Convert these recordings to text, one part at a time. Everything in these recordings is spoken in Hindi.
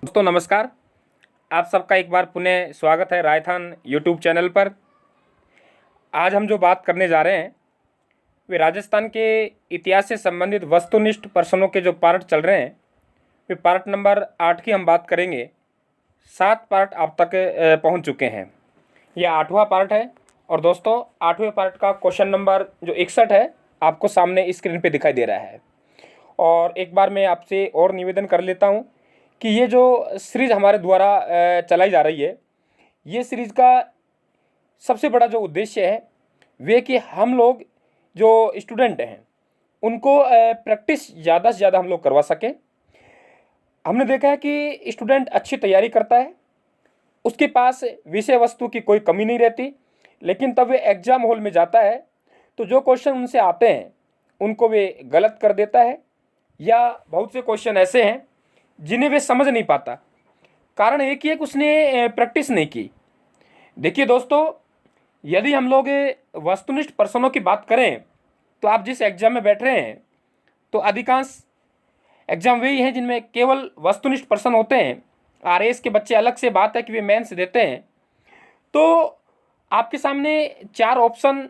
दोस्तों नमस्कार। आप सबका एक बार पुनः स्वागत है राजस्थान यूट्यूब चैनल पर। आज हम जो बात करने जा रहे हैं वे राजस्थान के इतिहास से संबंधित वस्तुनिष्ठ प्रश्नों के जो पार्ट चल रहे हैं वे पार्ट नंबर 8 की हम बात करेंगे। 7 पार्ट आप तक पहुंच चुके हैं। यह 8वां पार्ट है और दोस्तों 8वें पार्ट का क्वेश्चन नंबर जो 61 है आपको सामने स्क्रीन पे दिखाई दे रहा है। और एक बार मैं आपसे और निवेदन कर लेता हूं कि ये जो सीरीज़ हमारे द्वारा चलाई जा रही है, ये सीरीज़ का सबसे बड़ा जो उद्देश्य है वे कि हम लोग जो स्टूडेंट हैं उनको प्रैक्टिस ज़्यादा से ज़्यादा हम लोग करवा सकें। हमने देखा है कि स्टूडेंट अच्छी तैयारी करता है, उसके पास विषय वस्तु की कोई कमी नहीं रहती, लेकिन तब वे एग्ज़ाम हॉल में जाता है तो जो क्वेश्चन उनसे आते हैं उनको वे गलत कर देता है, या बहुत से क्वेश्चन ऐसे हैं जिन्हें वे समझ नहीं पाता। कारण एक ही है कि उसने प्रैक्टिस नहीं की। देखिए दोस्तों, यदि हम लोग वस्तुनिष्ठ प्रश्नों की बात करें तो आप जिस एग्जाम में बैठ रहे हैं तो अधिकांश एग्जाम वही हैं जिनमें केवल वस्तुनिष्ठ प्रश्न होते हैं। आरएएस के बच्चे अलग से बात है कि वे मेंस देते हैं। तो आपके सामने 4 ऑप्शन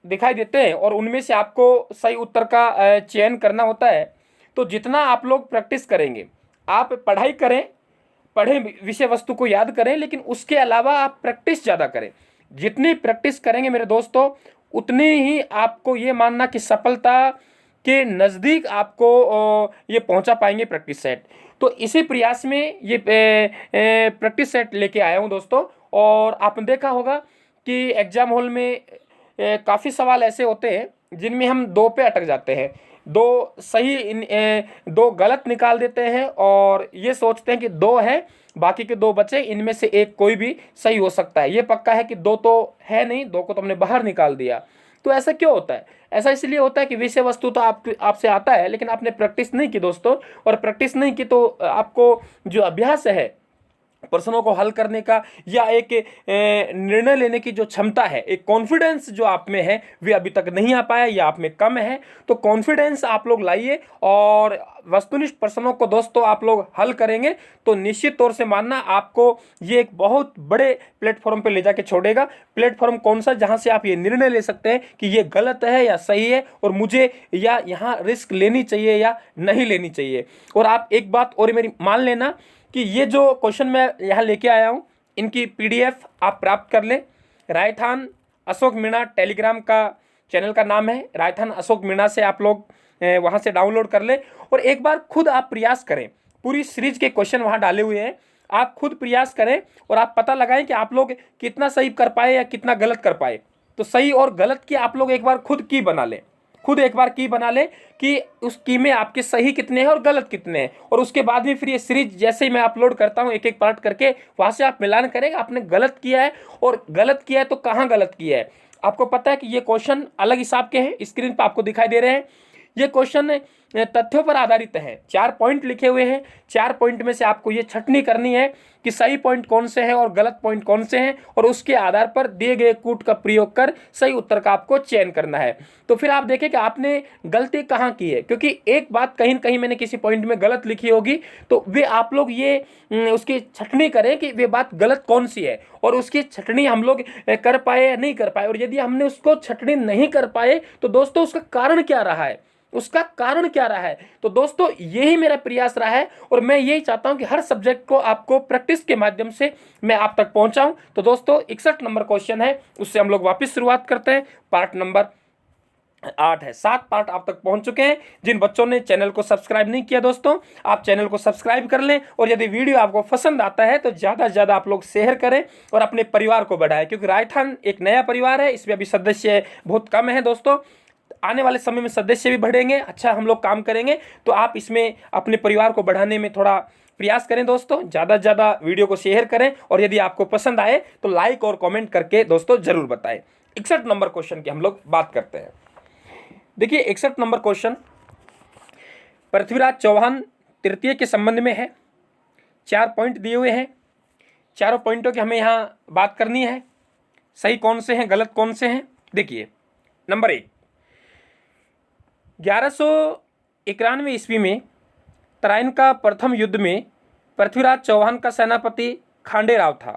दिखाई देते हैं और उनमें से आपको सही उत्तर का चयन करना होता है। तो जितना आप लोग प्रैक्टिस करेंगे, आप पढ़ाई करें, पढ़ें, विषय वस्तु को याद करें, लेकिन उसके अलावा आप प्रैक्टिस ज़्यादा करें। जितनी प्रैक्टिस करेंगे मेरे दोस्तों उतनी ही आपको ये मानना कि सफलता के नज़दीक आपको ये पहुंचा पाएंगे प्रैक्टिस सेट। तो इसी प्रयास में ये प्रैक्टिस सेट लेके आया हूं दोस्तों। और आपने देखा होगा कि एग्ज़ाम हॉल में काफ़ी सवाल ऐसे होते हैं जिनमें हम 2 पे अटक जाते हैं, 2 सही 2 गलत निकाल देते हैं और ये सोचते हैं कि 2 है, बाकी के 2 बचे, इनमें से एक कोई भी सही हो सकता है। ये पक्का है कि 2 तो है नहीं, 2 को तो हमने बाहर निकाल दिया। तो ऐसा क्यों होता है? ऐसा इसलिए होता है कि विषय वस्तु तो आपसे आता है, लेकिन आपने प्रैक्टिस नहीं की दोस्तों। और प्रैक्टिस नहीं की तो आपको जो अभ्यास है प्रश्नों को हल करने का या एक निर्णय लेने की जो क्षमता है, एक कॉन्फिडेंस जो आप में है, वे अभी तक नहीं आ पाया या आप में कम है। तो कॉन्फिडेंस आप लोग लाइए और वस्तुनिष्ठ प्रश्नों को दोस्तों आप लोग हल करेंगे तो निश्चित तौर से मानना आपको ये एक बहुत बड़े प्लेटफॉर्म पे ले जाके छोड़ेगा। प्लेटफॉर्म कौन सा? जहां से आप ये निर्णय ले सकते हैं कि ये गलत है या सही है और मुझे या यहाँ रिस्क लेनी चाहिए या नहीं लेनी चाहिए। और आप एक बात और मेरी मान लेना कि ये जो क्वेश्चन मैं यहाँ लेके आया हूँ इनकी पीडीएफ आप प्राप्त कर लें। राजस्थान अशोक मीणा टेलीग्राम का चैनल का नाम है, राजस्थान अशोक मीणा से आप लोग वहाँ से डाउनलोड कर लें और एक बार खुद आप प्रयास करें। पूरी सीरीज के क्वेश्चन वहाँ डाले हुए हैं, आप खुद प्रयास करें और आप पता लगाएं कि आप लोग कितना सही कर पाए या कितना गलत कर पाए। तो सही और गलत की आप लोग एक बार खुद की बना लें, खुद एक बार की बना लें कि उस की में आपके सही कितने हैं और गलत कितने हैं। और उसके बाद भी फिर ये सीरीज जैसे ही मैं अपलोड करता हूँ एक एक पार्ट करके, वहाँ से आप मिलान करेंगे आपने गलत किया है और गलत किया है तो कहाँ गलत किया है। आपको पता है कि ये क्वेश्चन अलग हिसाब के हैं, स्क्रीन पर आपको दिखाई दे रहे हैं। ये क्वेश्चन तथ्यों पर आधारित है, 4 पॉइंट लिखे हुए हैं। 4 पॉइंट में से आपको ये छटनी करनी है कि सही पॉइंट कौन से हैं और गलत पॉइंट कौन से हैं, और उसके आधार पर दिए गए कूट का प्रयोग कर सही उत्तर का आपको चयन करना है। तो फिर आप देखें कि आपने गलती कहाँ की है, क्योंकि एक बात कहीं न कहीं मैंने किसी पॉइंट में गलत लिखी होगी, तो वे आप लोग ये उसकी छटनी करें कि वे बात गलत कौन सी है और उसकी छटनी हम लोग कर पाए या नहीं कर पाए। और यदि हमने उसको छटनी नहीं कर पाए तो दोस्तों उसका कारण क्या रहा है, उसका कारण क्या रहा है। तो दोस्तों यही मेरा प्रयास रहा है और मैं यही चाहता हूं कि हर सब्जेक्ट को आपको प्रैक्टिस के माध्यम से मैं आप तक पहुंचाऊं। तो दोस्तों 61 नंबर क्वेश्चन है, उससे हम लोग वापस शुरुआत करते हैं। पार्ट नंबर 8 है, 7 पार्ट आप तक पहुंच चुके हैं। जिन बच्चों ने चैनल को सब्सक्राइब नहीं किया दोस्तों, आप चैनल को सब्सक्राइब कर लें और यदि वीडियो आपको पसंद आता है तो ज़्यादा से ज़्यादा आप लोग शेयर करें और अपने परिवार को बढ़ाएं, क्योंकि राजस्थान एक नया परिवार है, इसमें अभी सदस्य बहुत कम है दोस्तों। आने वाले समय में सदस्य भी बढ़ेंगे, अच्छा हम लोग काम करेंगे, तो आप इसमें अपने परिवार को बढ़ाने में थोड़ा प्रयास करें दोस्तों। ज़्यादा से ज़्यादा वीडियो को शेयर करें और यदि आपको पसंद आए तो लाइक और कमेंट करके दोस्तों ज़रूर बताएं। 61 नंबर क्वेश्चन की हम लोग बात करते हैं। देखिए 61 नंबर क्वेश्चन पृथ्वीराज चौहान तृतीय के संबंध में है। 4 पॉइंट दिए हुए हैं, चारों पॉइंटों की हमें यहाँ बात करनी है, सही कौन से हैं गलत कौन से हैं। देखिए नंबर 1, 1191 ईस्वी में तराइन का प्रथम युद्ध में पृथ्वीराज चौहान का सेनापति खांडे राव था।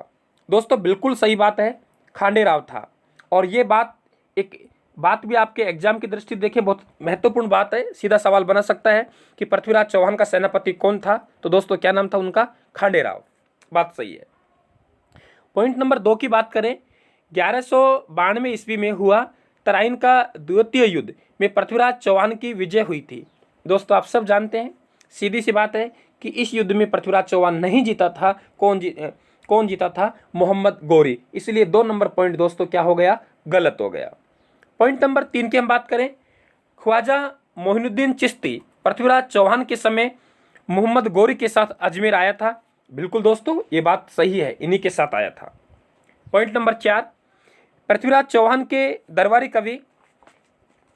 दोस्तों बिल्कुल सही बात है, खांडे राव था। और ये बात एक बात भी आपके एग्जाम की दृष्टि देखें बहुत महत्वपूर्ण बात है, सीधा सवाल बना सकता है कि पृथ्वीराज चौहान का सेनापति कौन था। तो दोस्तों क्या नाम था उनका? खांडे राव। बात सही है। पॉइंट नंबर 2 की बात करें, 1192 ईस्वी में हुआ तराइन का द्वितीय युद्ध में पृथ्वीराज चौहान की विजय हुई थी। दोस्तों आप सब जानते हैं, सीधी सी बात है कि इस युद्ध में पृथ्वीराज चौहान नहीं जीता था। कौन जीता था? मोहम्मद गौरी। इसलिए 2 नंबर पॉइंट दोस्तों क्या हो गया? गलत हो गया। पॉइंट नंबर 3 की हम बात करें, ख्वाजा मोहिनुद्दीन चिश्ती पृथ्वीराज चौहान के समय मोहम्मद गौरी के साथ अजमेर आया था। बिल्कुल दोस्तों ये बात सही है, इन्हीं के साथ आया था। पॉइंट नंबर 4, पृथ्वीराज चौहान के दरबारी कवि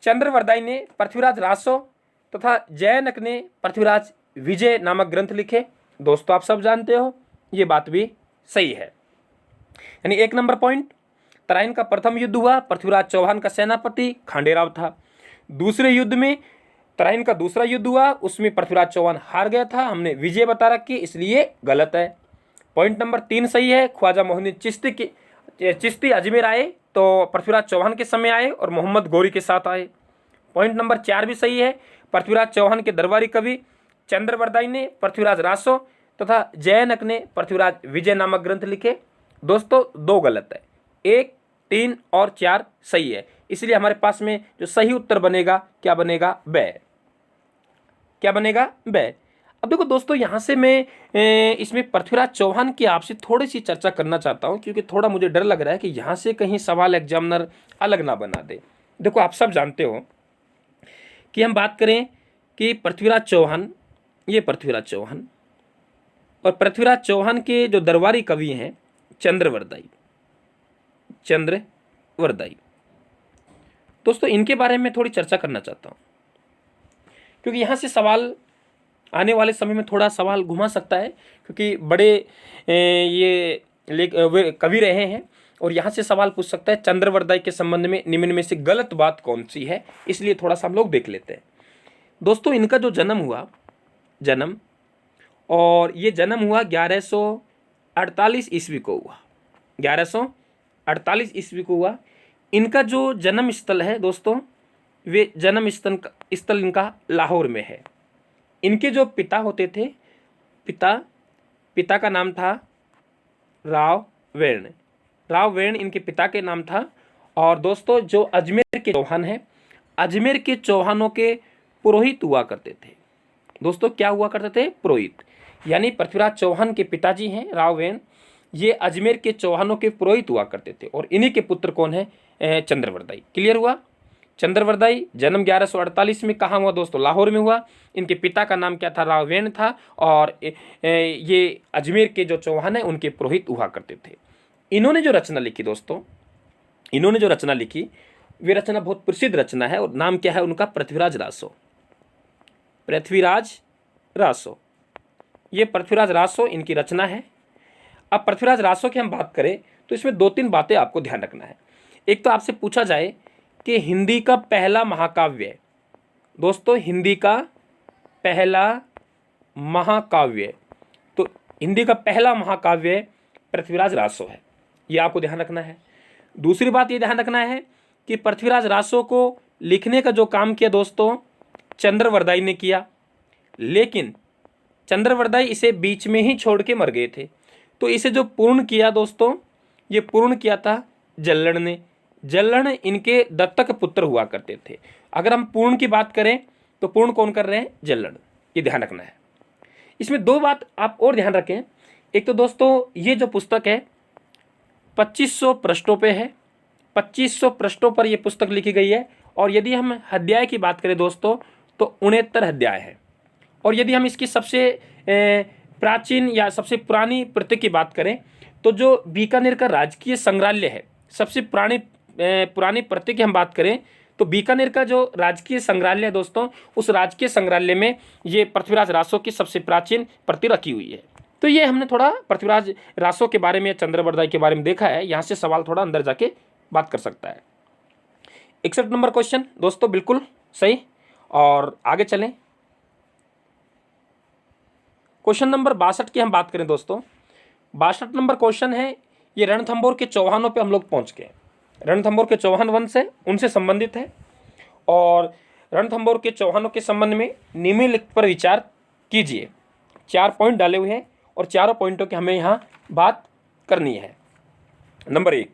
चंद्रवरदाई ने पृथ्वीराज रासो तथा जयनक ने पृथ्वीराज विजय नामक ग्रंथ लिखे। दोस्तों आप सब जानते हो ये बात भी सही है। यानी 1 नंबर पॉइंट, तराइन का प्रथम युद्ध हुआ, पृथ्वीराज चौहान का सेनापति खांडे राव था। दूसरे युद्ध में तराइन का दूसरा युद्ध हुआ, उसमें पृथ्वीराज चौहान हार गया था, हमने विजय बता रखी, इसलिए गलत है। पॉइंट नंबर 3 सही है, ख्वाजा मोहिनुद्दीन चिश्ती अजमेर आए तो पृथ्वीराज चौहान के समय आए और मोहम्मद गौरी के साथ आए। पॉइंट नंबर 4 भी सही है, पृथ्वीराज चौहान के दरबारी कवि चंद्रवरदाई ने पृथ्वीराज रासो तथा जयनक ने पृथ्वीराज विजय नामक ग्रंथ लिखे। दोस्तों 2 गलत है, 1, 3 और 4 सही है। इसलिए हमारे पास में जो सही उत्तर बनेगा क्या बनेगा? ब। क्या बनेगा? ब। अब देखो दोस्तों, यहाँ से मैं इसमें पृथ्वीराज चौहान की आपसे थोड़ी सी चर्चा करना चाहता हूँ, क्योंकि थोड़ा मुझे डर लग रहा है कि यहाँ से कहीं सवाल एग्जामिनर अलग ना बना दे। देखो आप सब जानते हो कि हम बात करें कि पृथ्वीराज चौहान, ये पृथ्वीराज चौहान और पृथ्वीराज चौहान के जो दरबारी कवि हैं चंद्रवरदाई, दोस्तों इनके बारे में थोड़ी चर्चा करना चाहता हूँ, क्योंकि यहाँ से सवाल आने वाले समय में थोड़ा सवाल घुमा सकता है, क्योंकि बड़े वे कवि रहे हैं और यहाँ से सवाल पूछ सकता है चंद्रवरदाई के संबंध में निम्न में से गलत बात कौन सी है। इसलिए थोड़ा सा हम लोग देख लेते हैं। दोस्तों इनका जो जन्म हुआ, और ये जन्म हुआ 1148 ईस्वी को हुआ, 1148 ईस्वी को हुआ। इनका जो जन्म स्थल है दोस्तों, वे जन्म स्थल इनका लाहौर में है। इनके जो पिता होते थे, पिता का नाम था राव वेण इनके पिता के नाम था। और दोस्तों जो अजमेर के चौहान हैं, अजमेर के चौहानों के पुरोहित हुआ करते थे। दोस्तों क्या हुआ करते थे? पुरोहित। यानी पृथ्वीराज चौहान के पिताजी हैं राव वेण, ये अजमेर के चौहानों के पुरोहित हुआ करते थे और इन्हीं के पुत्र कौन है? चंद्रवरदाई। क्लियर हुआ? चंद्रवरदाई जन्म 1148 में कहाँ हुआ दोस्तों? लाहौर में हुआ। इनके पिता का नाम क्या था? राव वेण था। और ये अजमेर के जो चौहान है उनके पुरोहित हुआ करते थे। इन्होंने जो रचना लिखी दोस्तों, वे रचना बहुत प्रसिद्ध रचना है और नाम क्या है उनका? पृथ्वीराज रासो। ये पृथ्वीराज रासो इनकी रचना है। अब पृथ्वीराज रासो की हम बात करें तो इसमें 2-3 बातें आपको ध्यान रखना है। एक तो आपसे पूछा जाए कि हिंदी का पहला महाकाव्य, दोस्तों हिंदी का पहला महाकाव्य, तो हिंदी का पहला महाकाव्य पृथ्वीराज रासो है, ये आपको ध्यान रखना है। दूसरी बात ये ध्यान रखना है कि पृथ्वीराज रासो को लिखने का जो काम किया दोस्तों चंद्रवरदाई ने किया, लेकिन चंद्रवरदाई इसे बीच में ही छोड़ के मर गए थे। तो इसे जो पूर्ण किया दोस्तों, ये पूर्ण किया था जल्लड़ ने। जल्लड़ इनके दत्तक पुत्र हुआ करते थे। अगर हम पूर्ण की बात करें तो पूर्ण कौन कर रहे हैं? जल्लड़। ये ध्यान रखना है। इसमें 2 बात आप और ध्यान रखें। एक तो दोस्तों ये जो पुस्तक है 2500 पृष्ठों पे है, 2500 पृष्ठों पर ये पुस्तक लिखी गई है। और यदि हम अध्याय की बात करें दोस्तों तो 69 अध्याय है। और यदि हम इसकी सबसे प्राचीन या सबसे पुरानी प्रति की बात करें तो जो बीकानेर का राजकीय संग्रहालय है, सबसे पुरानी प्रति की हम बात करें तो बीकानेर का जो राजकीय संग्रहालय है दोस्तों, उस राजकीय संग्रहालय में ये पृथ्वीराज रासो की सबसे प्राचीन प्रति रखी हुई है। तो ये हमने थोड़ा पृथ्वीराज रासो के बारे में, चंद्रवरदाई के बारे में देखा है। यहाँ से सवाल थोड़ा अंदर जाके बात कर सकता है। 61 नंबर क्वेश्चन दोस्तों बिल्कुल सही। और आगे चलें। क्वेश्चन नंबर 62 की हम बात करें दोस्तों, 62 नंबर क्वेश्चन है, ये रणथंभौर के चौहानों पे हम लोग पहुंच गए। रणथंभौर के चौहान वंश है, उनसे संबंधित है। और रणथंभौर के चौहानों के संबंध में निम्नलिखित पर विचार कीजिए। 4 पॉइंट डाले हुए हैं और चारों पॉइंटों की हमें यहाँ बात करनी है। नंबर 1,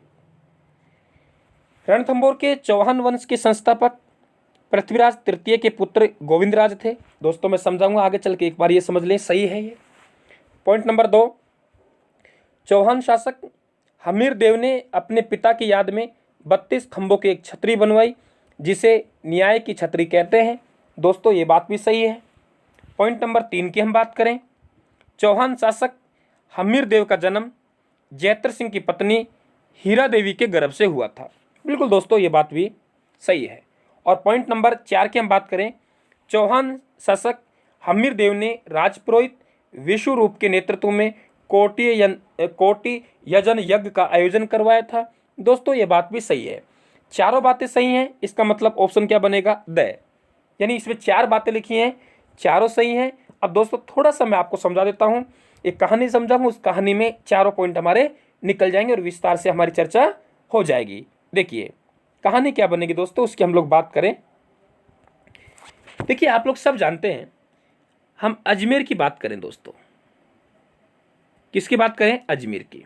रणथंभौर के चौहान वंश के संस्थापक पृथ्वीराज तृतीय के पुत्र गोविंदराज थे। दोस्तों मैं समझाऊंगा आगे चल के, एक बार ये समझ लें, सही है ये। पॉइंट नंबर 2, चौहान शासक हमीर देव ने अपने पिता की याद में 32 खंभों की एक छतरी बनवाई, जिसे न्याय की छतरी कहते हैं। दोस्तों ये बात भी सही है। पॉइंट नंबर 3 की हम बात करें, चौहान शासक हमीर देव का जन्म जैत्र सिंह की पत्नी हीरा देवी के गर्भ से हुआ था। बिल्कुल दोस्तों ये बात भी सही है। और पॉइंट नंबर 4 की हम बात करें, चौहान शासक हमीर देव ने राजपुरोहित विश्वरूप के नेतृत्व में कोटि यजन यज्ञ का आयोजन करवाया था। दोस्तों ये बात भी सही है। चारों बातें सही हैं, इसका मतलब ऑप्शन क्या बनेगा, द। यानी इसमें 4 बातें लिखी हैं, चारों सही हैं। अब दोस्तों थोड़ा सा मैं आपको समझा देता हूँ, एक कहानी समझाऊंगा, उस कहानी में चारों पॉइंट हमारे निकल जाएंगे और विस्तार से हमारी चर्चा हो जाएगी। देखिए कहानी क्या बनेगी दोस्तों, उसकी हम लोग बात करें। देखिए आप लोग सब जानते हैं, हम अजमेर की बात करें दोस्तों, किसकी बात करें, अजमेर की।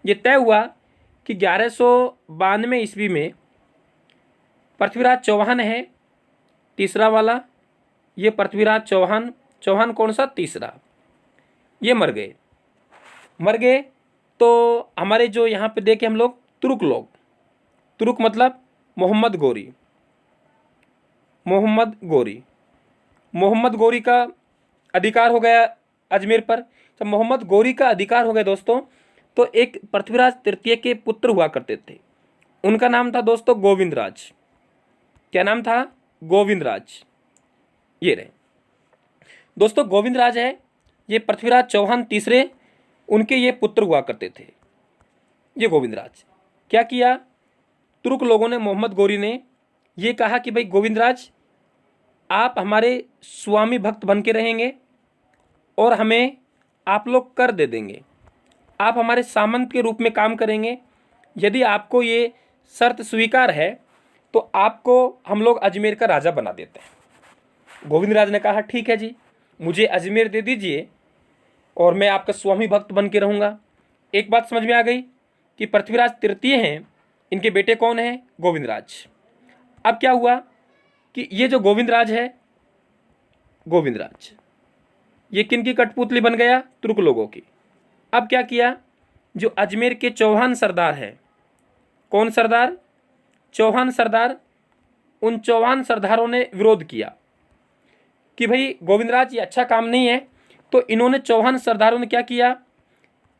ये तय हुआ कि 1192 ईस्वी में पृथ्वीराज चौहान है तीसरा वाला, ये पृथ्वीराज चौहान कौन सा, तीसरा, ये मर गए। तो हमारे जो यहाँ पे देखे हम लोग तुर्क मतलब मोहम्मद गोरी का अधिकार हो गया अजमेर पर। जब मोहम्मद गोरी का अधिकार हो गया दोस्तों, तो एक पृथ्वीराज तृतीय के पुत्र हुआ करते थे, उनका नाम था दोस्तों गोविंदराज। क्या नाम था, गोविंदराज। ये रहे दोस्तों गोविंदराज है, ये पृथ्वीराज चौहान तीसरे, उनके ये पुत्र हुआ करते थे। ये गोविंदराज क्या किया, तुर्क लोगों ने, मोहम्मद गोरी ने ये कहा कि भाई गोविंदराज आप हमारे स्वामी भक्त बन के रहेंगे और हमें आप लोग कर दे देंगे, आप हमारे सामंत के रूप में काम करेंगे। यदि आपको ये शर्त स्वीकार है तो आपको हम लोग अजमेर का राजा बना देते हैं। गोविंदराज ने कहा ठीक है जी, मुझे अजमेर दे दीजिए और मैं आपका स्वामी भक्त बन के रहूँगा। एक बात समझ में आ गई कि पृथ्वीराज तृतीय हैं, इनके बेटे कौन हैं, गोविंदराज। अब क्या हुआ कि ये जो गोविंदराज है, ये किन की कठपुतली बन गया, तुर्क लोगों की। अब क्या किया, जो अजमेर के चौहान सरदार हैं, कौन सरदार, चौहान सरदार, उन चौहान सरदारों ने विरोध किया कि भाई गोविंदराज ये अच्छा काम नहीं है। तो इन्होंने, चौहान सरदारों ने क्या किया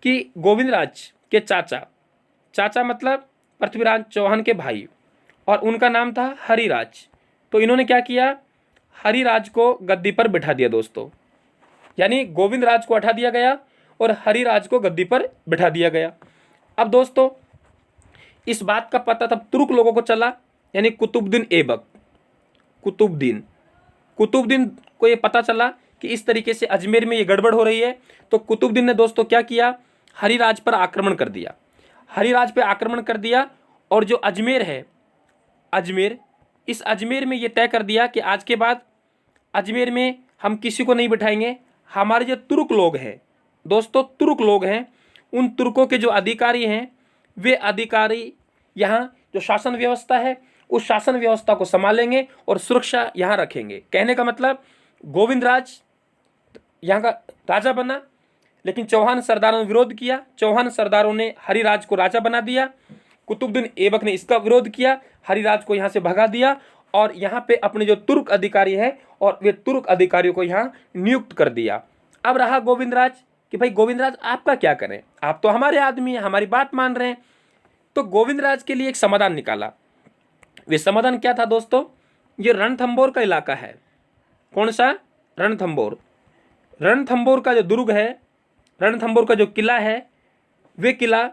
कि गोविंदराज के चाचा मतलब पृथ्वीराज चौहान के भाई, और उनका नाम था हरिराज। तो इन्होंने क्या किया, हरिराज को गद्दी पर बिठा दिया दोस्तों। यानी गोविंदराज को हटा दिया गया और हरिराज को गद्दी पर बिठा दिया गया। अब दोस्तों इस बात का पता तब तुर्क लोगों को चला, यानी कुतुबुद्दीन ऐबक, कुतुबुद्दीन को ये पता चला कि इस तरीके से अजमेर में ये गड़बड़ हो रही है। तो कुतुबुद्दीन ने दोस्तों क्या किया, हरिराज पर आक्रमण कर दिया। और जो अजमेर है, इस अजमेर में ये तय कर दिया कि आज के बाद अजमेर में हम किसी को नहीं बिठाएंगे। हमारे जो तुर्क लोग हैं दोस्तों, उन तुर्कों के जो अधिकारी हैं, वे अधिकारी यहाँ जो शासन व्यवस्था है, उस शासन व्यवस्था को संभालेंगे और सुरक्षा यहाँ रखेंगे। कहने का मतलब गोविंदराज यहाँ का राजा बना, लेकिन चौहान सरदारों ने विरोध किया। चौहान सरदारों ने हरिराज को राजा बना दिया। कुतुबुद्दीन ऐबक ने इसका विरोध किया, हरिराज को यहाँ से भगा दिया और यहाँ पे अपने जो तुर्क अधिकारी हैं, और वे तुर्क अधिकारियों को यहाँ नियुक्त कर दिया। अब रहा गोविंदराज कि भाई गोविंदराज आपका क्या करें, आप तो हमारे आदमी हैं, हमारी बात मान रहे हैं। तो गोविंदराज के लिए एक समाधान निकाला। वे समाधान क्या था दोस्तों, ये रणथंभौर का इलाका है। कौन सा, रणथंभौर का जो दुर्ग है, रणथंभौर का जो किला है, वे किला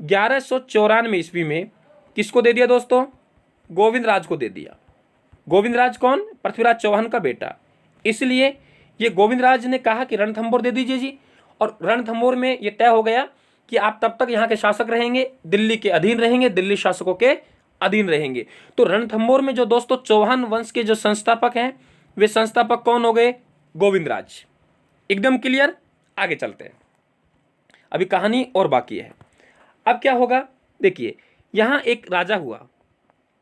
1194 ईस्वी में किसको दे दिया दोस्तों, गोविंदराज को दे दिया। गोविंदराज कौन, पृथ्वीराज चौहान का बेटा। इसलिए ये गोविंदराज ने कहा कि रणथंभौर दे दीजिए जी, और रणथंभौर में ये तय हो गया कि आप तब तक यहाँ के शासक रहेंगे, दिल्ली के अधीन रहेंगे, दिल्ली शासकों के अधीन रहेंगे। तो रणथंभौर में जो दोस्तों चौहान वंश के जो संस्थापक हैं, वे संस्थापक कौन हो गए? गोविंदराज। एकदम क्लियर? आगे चलते हैं, अभी कहानी और बाकी है। अब क्या होगा, देखिए यहाँ एक राजा हुआ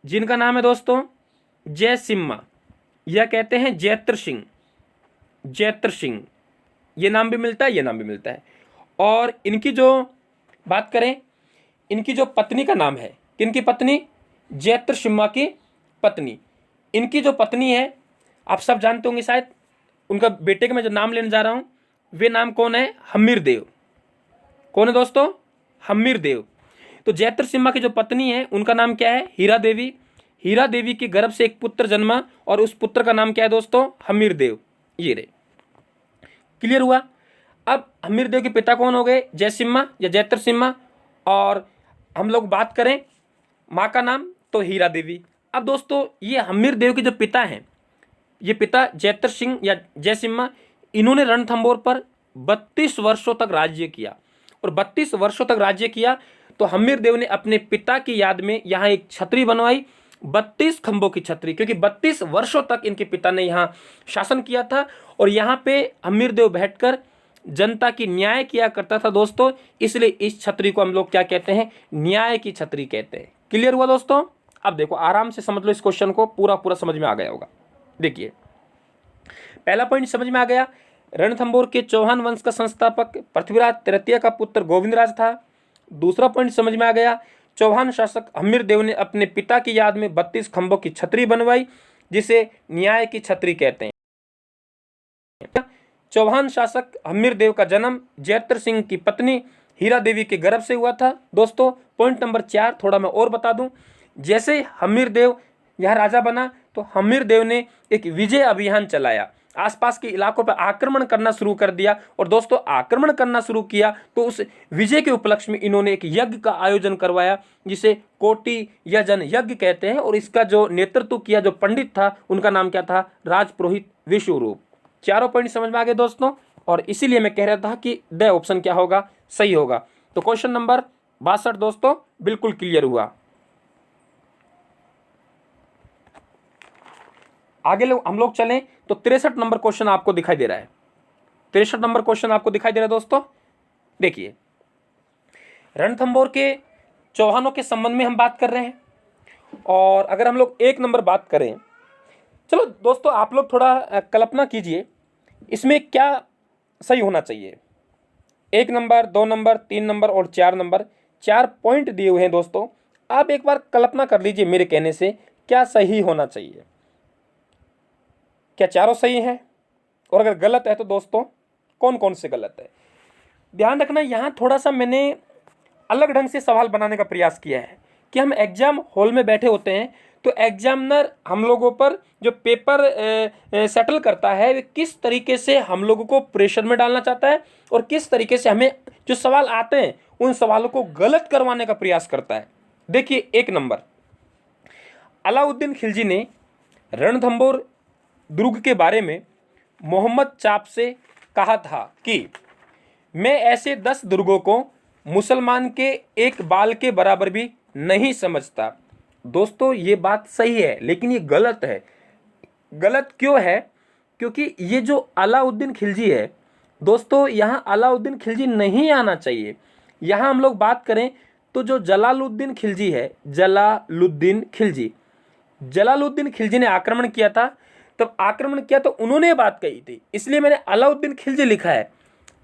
जिनका नाम है दोस्तों जयसिम्हा, यह कहते हैं जैत्र सिंह। जैत्र सिंह ये नाम भी मिलता है, ये नाम भी मिलता है। और इनकी जो बात करें, इनकी जो पत्नी का नाम है, किनकी पत्नी? जैत्र सिम्हा की पत्नी। इनकी जो पत्नी है आप सब जानते होंगे शायद, उनका बेटे का मैं जो नाम लेने जा रहा हूं वे नाम कौन है? हम्मीर देव। कौन है दोस्तों? हम्मीर देव। तो जैत्र सिम्हा की जो पत्नी है उनका नाम क्या है? हीरा देवी। हीरा देवी के गर्भ से एक पुत्र जन्मा और उस पुत्र का नाम क्या है दोस्तों? हम्मीर देव। ये रे, क्लियर हुआ? अब हम्मीर देव के पिता कौन हो गए? जयसिम्हा या जैत्र सिम्हा। और हम लोग बात करें माँ का नाम तो हीरा देवी। अब दोस्तों ये हम्मीर देव के जो पिता हैं, ये पिता जैत्र सिंह या जयसिम्हा, इन्होंने रणथंभौर पर 32 वर्षों तक राज्य किया। और 32 वर्षों तक राज्य किया तो हम्मीर देव ने अपने पिता की याद में यहाँ एक छतरी बनवाई, 32 खंभों की छतरी, क्योंकि 32 वर्षों तक इनके पिता ने यहाँ शासन किया था। और यहाँ पे हम्मीर देव बैठकर जनता की न्याय किया करता था दोस्तों, इसलिए इस छतरी को हम लोग क्या कहते हैं? न्याय की छतरी कहते हैं। क्लियर हुआ दोस्तों? अब देखो आराम से समझ लो, इस क्वेश्चन को पूरा पूरा समझ में आ गया होगा। देखिए पहला पॉइंट समझ में आ गया, रणथंभौर के चौहान वंश का संस्थापक पृथ्वीराज तृतीय का पुत्र गोविंदराज था। दूसरा पॉइंट समझ में आ गया, चौहान शासक हम्मीर देव ने अपने पिता की याद में 32 खंभों की छतरी बनवाई, जिसे न्याय की छतरी कहते हैं। चौहान शासक हम्मीर देव का जन्म जैत्र सिंह की पत्नी हीरा देवी के गर्भ से हुआ था। दोस्तों पॉइंट नंबर 4 थोड़ा मैं और बता दूं, जैसे हम्मीर देव यह राजा बना तो हम्मीर देव ने एक विजय अभियान चलाया, आसपास के इलाकों पर आक्रमण करना शुरू कर दिया। और दोस्तों आक्रमण करना शुरू किया तो उस विजय के उपलक्ष्य में इन्होंने एक यज्ञ का आयोजन करवाया, जिसे कोटि या जन यज्ञ कहते हैं। और इसका जो नेतृत्व किया जो पंडित था उनका नाम क्या था? राजपुरोहित विश्वरूप। चारों पॉइंट समझ में आ गए दोस्तों, और इसीलिए मैं कह रहा था कि द ऑप्शन क्या होगा? सही होगा। तो क्वेश्चन नंबर 62 दोस्तों बिल्कुल क्लियर हुआ। आगे हम लोग चलें तो 63 नंबर क्वेश्चन आपको दिखाई दे रहा है। 63 नंबर क्वेश्चन आपको दिखाई दे रहा है दोस्तों। देखिए रणथंभौर के चौहानों के संबंध में हम बात कर रहे हैं, और अगर हम लोग 1 नंबर बात करें, चलो दोस्तों आप लोग थोड़ा कल्पना कीजिए इसमें क्या सही होना चाहिए। 1 नंबर, 2 नंबर, 3 नंबर और 4 नंबर, 4 पॉइंट दिए हुए हैं दोस्तों। आप एक बार कल्पना कर लीजिए मेरे कहने से क्या सही होना चाहिए। क्या चारों सही हैं? और अगर गलत है तो दोस्तों कौन कौन से गलत है? ध्यान रखना, यहाँ थोड़ा सा मैंने अलग ढंग से सवाल बनाने का प्रयास किया है कि हम एग्जाम हॉल में बैठे होते हैं तो एग्जामिनर हम लोगों पर जो पेपर सेटल करता है वे किस तरीके से हम लोगों को प्रेशर में डालना चाहता है और किस तरीके से हमें जो सवाल आते हैं उन सवालों को गलत करवाने का प्रयास करता है। देखिए 1 नंबर, अलाउद्दीन खिलजी ने रणथंभौर दुर्ग के बारे में मोहम्मद चाप से कहा था कि मैं ऐसे 10 दुर्गों को मुसलमान के एक बाल के बराबर भी नहीं समझता। दोस्तों ये बात सही है लेकिन ये गलत है। गलत क्यों है? क्योंकि ये जो अलाउद्दीन खिलजी है दोस्तों, यहाँ अलाउद्दीन खिलजी नहीं आना चाहिए। यहाँ हम लोग बात करें तो जो जलालुद्दीन खिलजी है, जलालुद्दीन खिलजी ने आक्रमण किया था, तब आक्रमण किया तो उन्होंने ये बात कही थी, इसलिए मैंने अलाउद्दीन खिलजी लिखा है।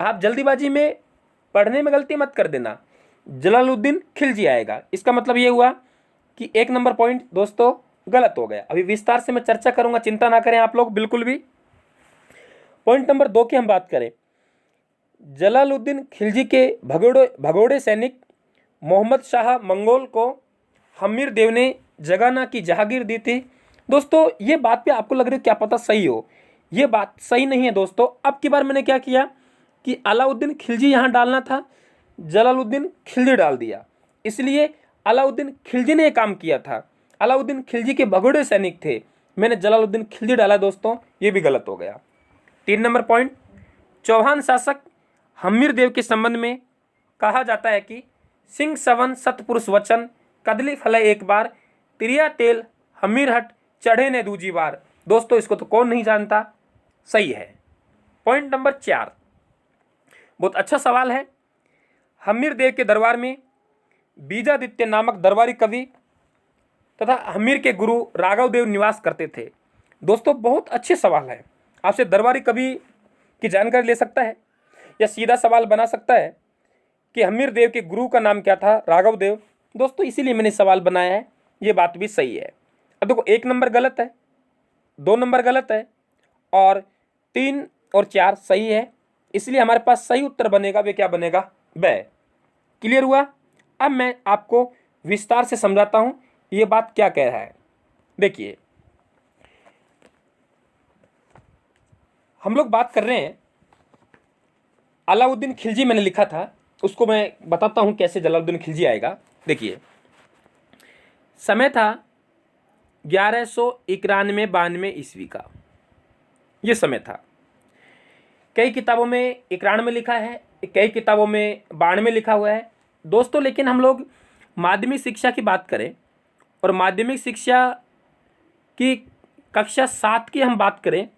आप जल्दीबाजी में पढ़ने में गलती मत कर देना, जलालुद्दीन खिलजी आएगा। इसका मतलब ये हुआ कि 1 नंबर पॉइंट दोस्तों गलत हो गया। अभी विस्तार से मैं चर्चा करूंगा, चिंता ना करें आप लोग बिल्कुल भी। पॉइंट नंबर 2 की हम बात करें, जलालुद्दीन खिलजी के भगोड़े सैनिक मोहम्मद शाह मंगोल को हम्मीर देव ने जगाना की जहागीर दी थी। दोस्तों ये बात पे आपको लग रहा है क्या पता सही हो, ये बात सही नहीं है दोस्तों। अब की बार मैंने क्या किया कि अलाउद्दीन खिलजी यहाँ डालना था, जलालुद्दीन खिलजी डाल दिया, इसलिए अलाउद्दीन खिलजी ने काम किया था। अलाउद्दीन खिलजी के भगोड़े सैनिक थे, मैंने जलालुद्दीन खिलजी डाला दोस्तों, ये भी गलत हो गया। 3 नंबर पॉइंट, चौहान शासक हम्मीर देव के संबंध में कहा जाता है कि सिंह सवन सतपुरुष वचन, कदली फले एक बार, तिरिया तेल हमीर हट, चढ़े ने दूजी बार। दोस्तों इसको तो कौन नहीं जानता, सही है। पॉइंट नंबर 4, बहुत अच्छा सवाल है। हम्मीर देव के दरबार में बीजादित्य नामक दरबारी कवि तथा हम्मीर के गुरु राघव देव निवास करते थे। दोस्तों बहुत अच्छे सवाल है, आपसे दरबारी कवि की जानकारी ले सकता है या सीधा सवाल बना सकता है कि हम्मीर देव के गुरु का नाम क्या था, राघव देव। दोस्तों इसीलिए मैंने सवाल बनाया है, ये बात भी सही है। अब देखो 1 नंबर गलत है, 2 नंबर गलत है और 3 और 4 सही है, इसलिए हमारे पास सही उत्तर बनेगा वे क्या बनेगा, ब। क्लियर हुआ। अब मैं आपको विस्तार से समझाता हूं ये बात क्या कह रहा है। देखिए हम लोग बात कर रहे हैं अलाउद्दीन खिलजी, मैंने लिखा था उसको मैं बताता हूं कैसे जलालुद्दीन खिलजी आएगा। देखिए समय था 1191-92 ईस्वी का, ये समय था। कई किताबों में 91 में लिखा है, कई किताबों में 92 में लिखा हुआ है दोस्तों। लेकिन हम लोग माध्यमिक शिक्षा की बात करें और माध्यमिक शिक्षा की कक्षा 7 की हम बात करें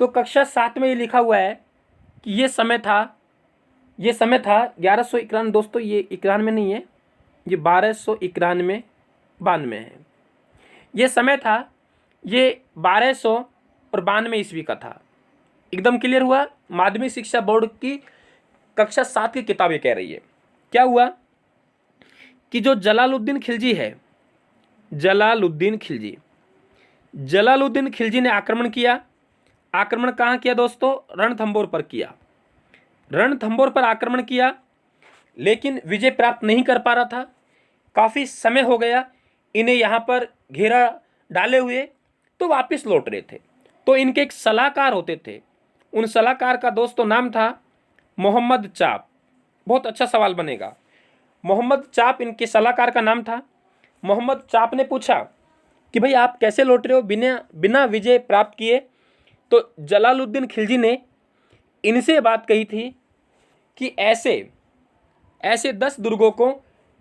तो कक्षा 7 में ये लिखा हुआ है कि ये समय था 1191। दोस्तों ये 91 नहीं है, ये 1291-92 है। ये समय था ये 1292 ईस्वी का था। एकदम क्लियर हुआ। माध्यमिक शिक्षा बोर्ड की कक्षा 7 की किताब ये कह रही है। क्या हुआ कि जो जलालुद्दीन खिलजी है, जलालुद्दीन खिलजी ने आक्रमण किया। आक्रमण कहाँ किया दोस्तों, रणथंभौर पर किया। रणथंभौर पर आक्रमण किया लेकिन विजय प्राप्त नहीं कर पा रहा था, काफ़ी समय हो गया इन्हें यहाँ पर घेरा डाले हुए, तो वापस लौट रहे थे। तो इनके एक सलाहकार होते थे, उन सलाहकार का दोस्तों नाम था मोहम्मद चाप। बहुत अच्छा सवाल बनेगा। मोहम्मद चाप इनके सलाहकार का नाम था। मोहम्मद चाप ने पूछा कि भाई आप कैसे लौट रहे हो बिना विजय प्राप्त किए। तो जलालुद्दीन खिलजी ने इनसे बात कही थी कि ऐसे 10 दुर्गों को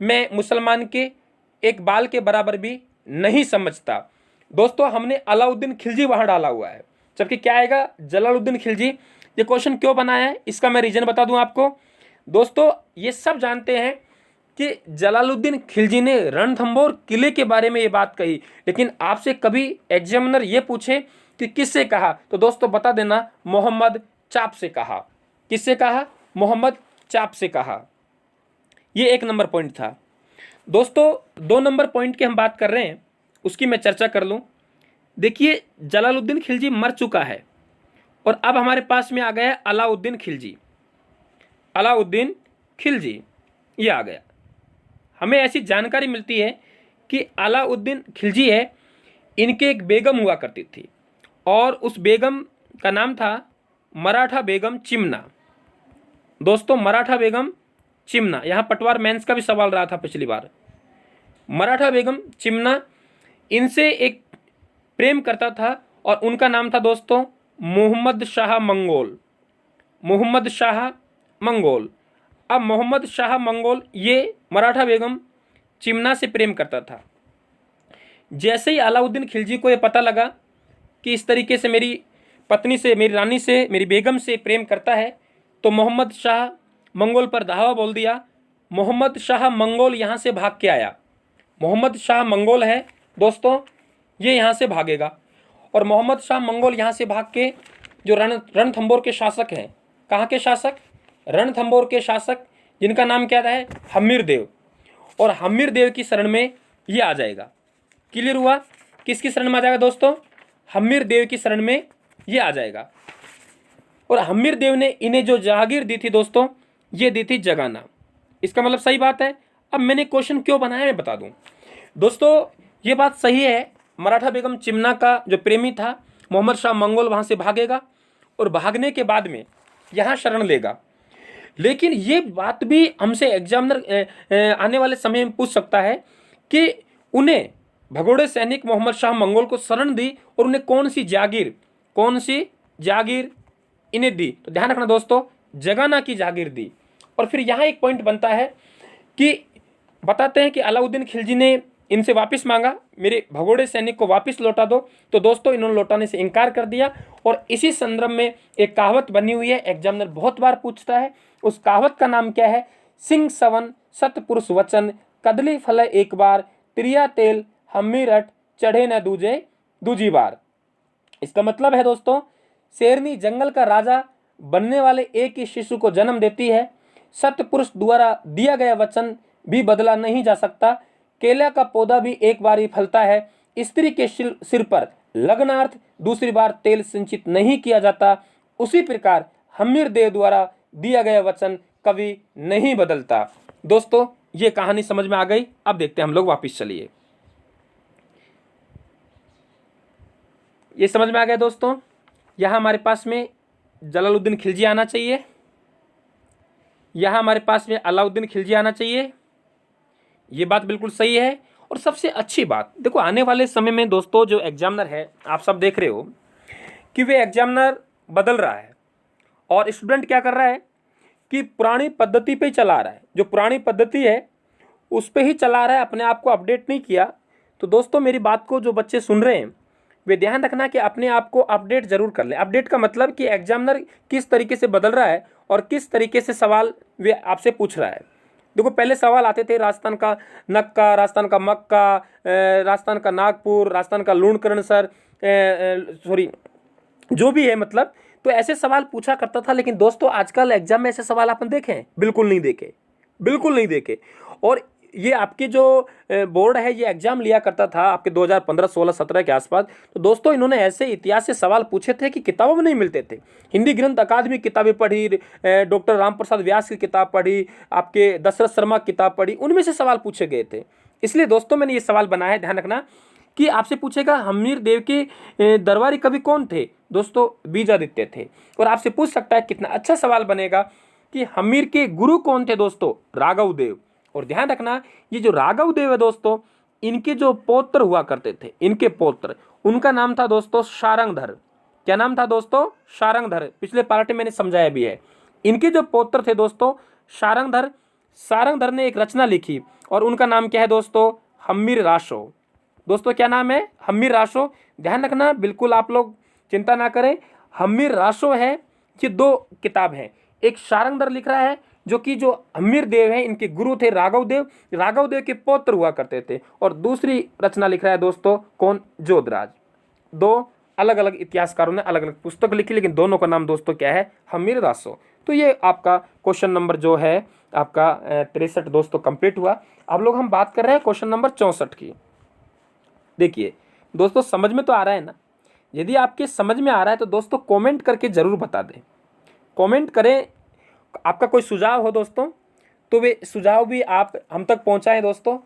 मैं मुसलमान के एक बाल के बराबर भी नहीं समझता। दोस्तों हमने अलाउद्दीन खिलजी वहाँ डाला हुआ है, जबकि क्या आएगा, जलालुद्दीन खिलजी। ये क्वेश्चन क्यों बनाया है इसका मैं रीजन बता दूं आपको। दोस्तों ये सब जानते हैं कि जलालुद्दीन खिलजी ने रणथंभौर किले के बारे में ये बात कही, लेकिन आपसे कभी एग्जामिनर ये पूछे कि किससे कहा, तो दोस्तों बता देना मोहम्मद चाप से कहा। किससे कहा, मोहम्मद चाप से कहा। ये 1 नंबर पॉइंट था। दोस्तों 2 नंबर पॉइंट की हम बात कर रहे हैं, उसकी मैं चर्चा कर लूँ। देखिए जलालुद्दीन खिलजी मर चुका है और अब हमारे पास में आ गया अलाउद्दीन खिलजी। अलाउद्दीन खिलजी ये आ गया। हमें ऐसी जानकारी मिलती है कि अलाउद्दीन खिलजी है, इनके एक बेगम हुआ करती थी और उस बेगम का नाम था मराठा बेगम चिमना। दोस्तों मराठा बेगम चिमना, यहाँ पटवार मेंस का भी सवाल रहा था पिछली बार। मराठा बेगम चिमना इनसे एक प्रेम करता था और उनका नाम था दोस्तों मोहम्मद शाह मंगोल। मोहम्मद शाह मंगोल। अब मोहम्मद शाह मंगोल ये मराठा बेगम चिमना से प्रेम करता था। जैसे ही अलाउद्दीन खिलजी को ये पता लगा कि इस तरीके से मेरी पत्नी से, मेरी रानी से, मेरी बेगम से प्रेम करता है, तो मोहम्मद शाह मंगोल पर धावा बोल दिया। मोहम्मद शाह मंगोल यहाँ से भाग के आया। मोहम्मद शाह मंगोल है दोस्तों, ये यहाँ से भागेगा और मोहम्मद शाह मंगोल यहाँ से भाग के जो रणथंभौर के शासक हैं, कहाँ के शासक, रणथंभौर के शासक, जिनका नाम क्या है, हम्मीर देव, और हम्मीर देव की शरण में ये आ जाएगा। क्लियर हुआ। किसकी शरण में आ जाएगा दोस्तों, हम्मीर देव की शरण में ये आ जाएगा। और हम्मीर देव ने इन्हें जो जहागीर दी थी दोस्तों, ये दी थी जगाना। इसका मतलब सही बात है। अब मैंने क्वेश्चन क्यों बनाया मैं बता दूं दोस्तों। ये बात सही है, मराठा बेगम चिमना का जो प्रेमी था मोहम्मद शाह मंगोल वहाँ से भागेगा और भागने के बाद में यहाँ शरण लेगा। लेकिन ये बात भी हमसे एग्जामिनर आने वाले समय में पूछ सकता है कि उन्हें भगोड़े सैनिक मोहम्मद शाह मंगोल को शरण दी और उन्हें कौन सी जागीर इन्हें दी। तो ध्यान रखना दोस्तों, जगाना की जागीर दी। और फिर यहाँ एक पॉइंट बनता है कि बताते हैं कि अलाउद्दीन खिलजी ने इनसे वापस मांगा, मेरे भगोड़े सैनिक को वापस लौटा दो। तो दोस्तों इन्होंने लौटाने से इनकार कर दिया। और इसी संदर्भ में एक कहावत बनी हुई है, एग्जामिनर बहुत बार पूछता है। उस कहावत का नाम क्या है? सिंह सवन सतपुरुष वचन, कदली फल एक बार, त्रिया तेल हम्मी रट, चढ़े न दूजे दूजी बार। इसका मतलब है दोस्तों, शेरनी जंगल का राजा बनने वाले एक ही शिशु को जन्म देती है। सतपुरुष द्वारा दिया गया वचन भी बदला नहीं जा सकता। केला का पौधा भी एक बार ही फलता है। स्त्री के सिर पर लग्नार्थ दूसरी बार तेल सिंचित नहीं किया जाता। उसी प्रकार हम्मीर देव द्वारा दिया गया वचन कभी नहीं बदलता। दोस्तों ये कहानी समझ में आ गई। अब देखते हैं हम लोग वापिस, चलिए। ये समझ में आ गया दोस्तों, यहाँ हमारे पास में जलालुद्दीन खिलजी आना चाहिए, यहाँ हमारे पास में अलाउद्दीन खिलजी आना चाहिए। ये बात बिल्कुल सही है। और सबसे अच्छी बात देखो, आने वाले समय में दोस्तों जो एग्जामिनर है, आप सब देख रहे हो कि वे एग्जामिनर बदल रहा है और स्टूडेंट क्या कर रहा है कि पुरानी पद्धति पे चला रहा है। जो पुरानी पद्धति है उस पे ही चला रहा है, अपने आप को अपडेट नहीं किया। तो दोस्तों मेरी बात को जो बच्चे सुन रहे हैं वे ध्यान रखना कि अपने आप को अपडेट जरूर कर लें। अपडेट का मतलब कि एग्जामिनर किस तरीके से बदल रहा है और किस तरीके से सवाल वे आपसे पूछ रहा है। देखो पहले सवाल आते थे राजस्थान का नक्का, राजस्थान का मक्का, राजस्थान का नागपुर, राजस्थान का लूणकरण सर, सॉरी जो भी है, मतलब तो ऐसे सवाल पूछा करता था। लेकिन दोस्तों आजकल एग्जाम में ऐसे सवाल आपने देखे हैं? बिल्कुल नहीं देखे, बिल्कुल नहीं देखे। और ये आपके जो बोर्ड है ये एग्जाम लिया करता था आपके 2015, 16, 17 के आसपास। तो दोस्तों इन्होंने ऐसे इतिहास से सवाल पूछे थे कि किताबों में नहीं मिलते थे। हिंदी ग्रंथ अकादमी किताबें पढ़ी, डॉक्टर रामप्रसाद व्यास की किताब पढ़ी, आपके दशरथ शर्मा की किताब पढ़ी, उनमें से सवाल पूछे गए थे। इसलिए दोस्तों मैंने ये सवाल बनाया है, ध्यान रखना कि आपसे पूछेगा हम्मीर देव के दरबारी कवि कौन थे? दोस्तों बीजादित्य थे। और आपसे पूछ सकता है, कितना अच्छा सवाल बनेगा, कि हम्मीर के गुरु कौन थे? दोस्तों राघव देव। और ध्यान रखना ये जो राघव देव है दोस्तों, इनके जो पौत्र हुआ करते थे, इनके पौत्र, उनका नाम था दोस्तों शारंगधर। क्या नाम था दोस्तों? शारंगधर। पिछले पार्ट में मैंने समझाया भी है। इनके जो पौत्र थे दोस्तों शारंगधर, शारंगधर ने एक रचना लिखी और उनका नाम क्या है दोस्तों? हम्मीर रासो। दोस्तों क्या नाम है? हम्मीर रासो। ध्यान रखना, बिल्कुल आप लोग चिंता ना करें। हम्मीर रासो है, ये दो किताब हैं। एक शारंगधर लिख रहा है जो कि जो हम्मीर देव है इनके गुरु थे राघव देव, राघव देव के पौत्र हुआ करते थे। और दूसरी रचना लिख रहा है दोस्तों कौन? जोधराज। दो अलग अलग इतिहासकारों ने अलग अलग पुस्तक लिखी, लेकिन दोनों का नाम दोस्तों क्या है? हम्मीर रासो। तो ये आपका क्वेश्चन नंबर जो है आपका 63 दोस्तों कंप्लीट हुआ। अब लोग हम बात कर रहे हैं क्वेश्चन नंबर 64 की। देखिए दोस्तों समझ में तो आ रहा है ना? यदि आपके समझ में आ रहा है तो दोस्तों कमेंट करके ज़रूर बता दें, कमेंट करें। आपका कोई सुझाव हो दोस्तों तो वे सुझाव भी आप हम तक पहुंचाएं दोस्तों।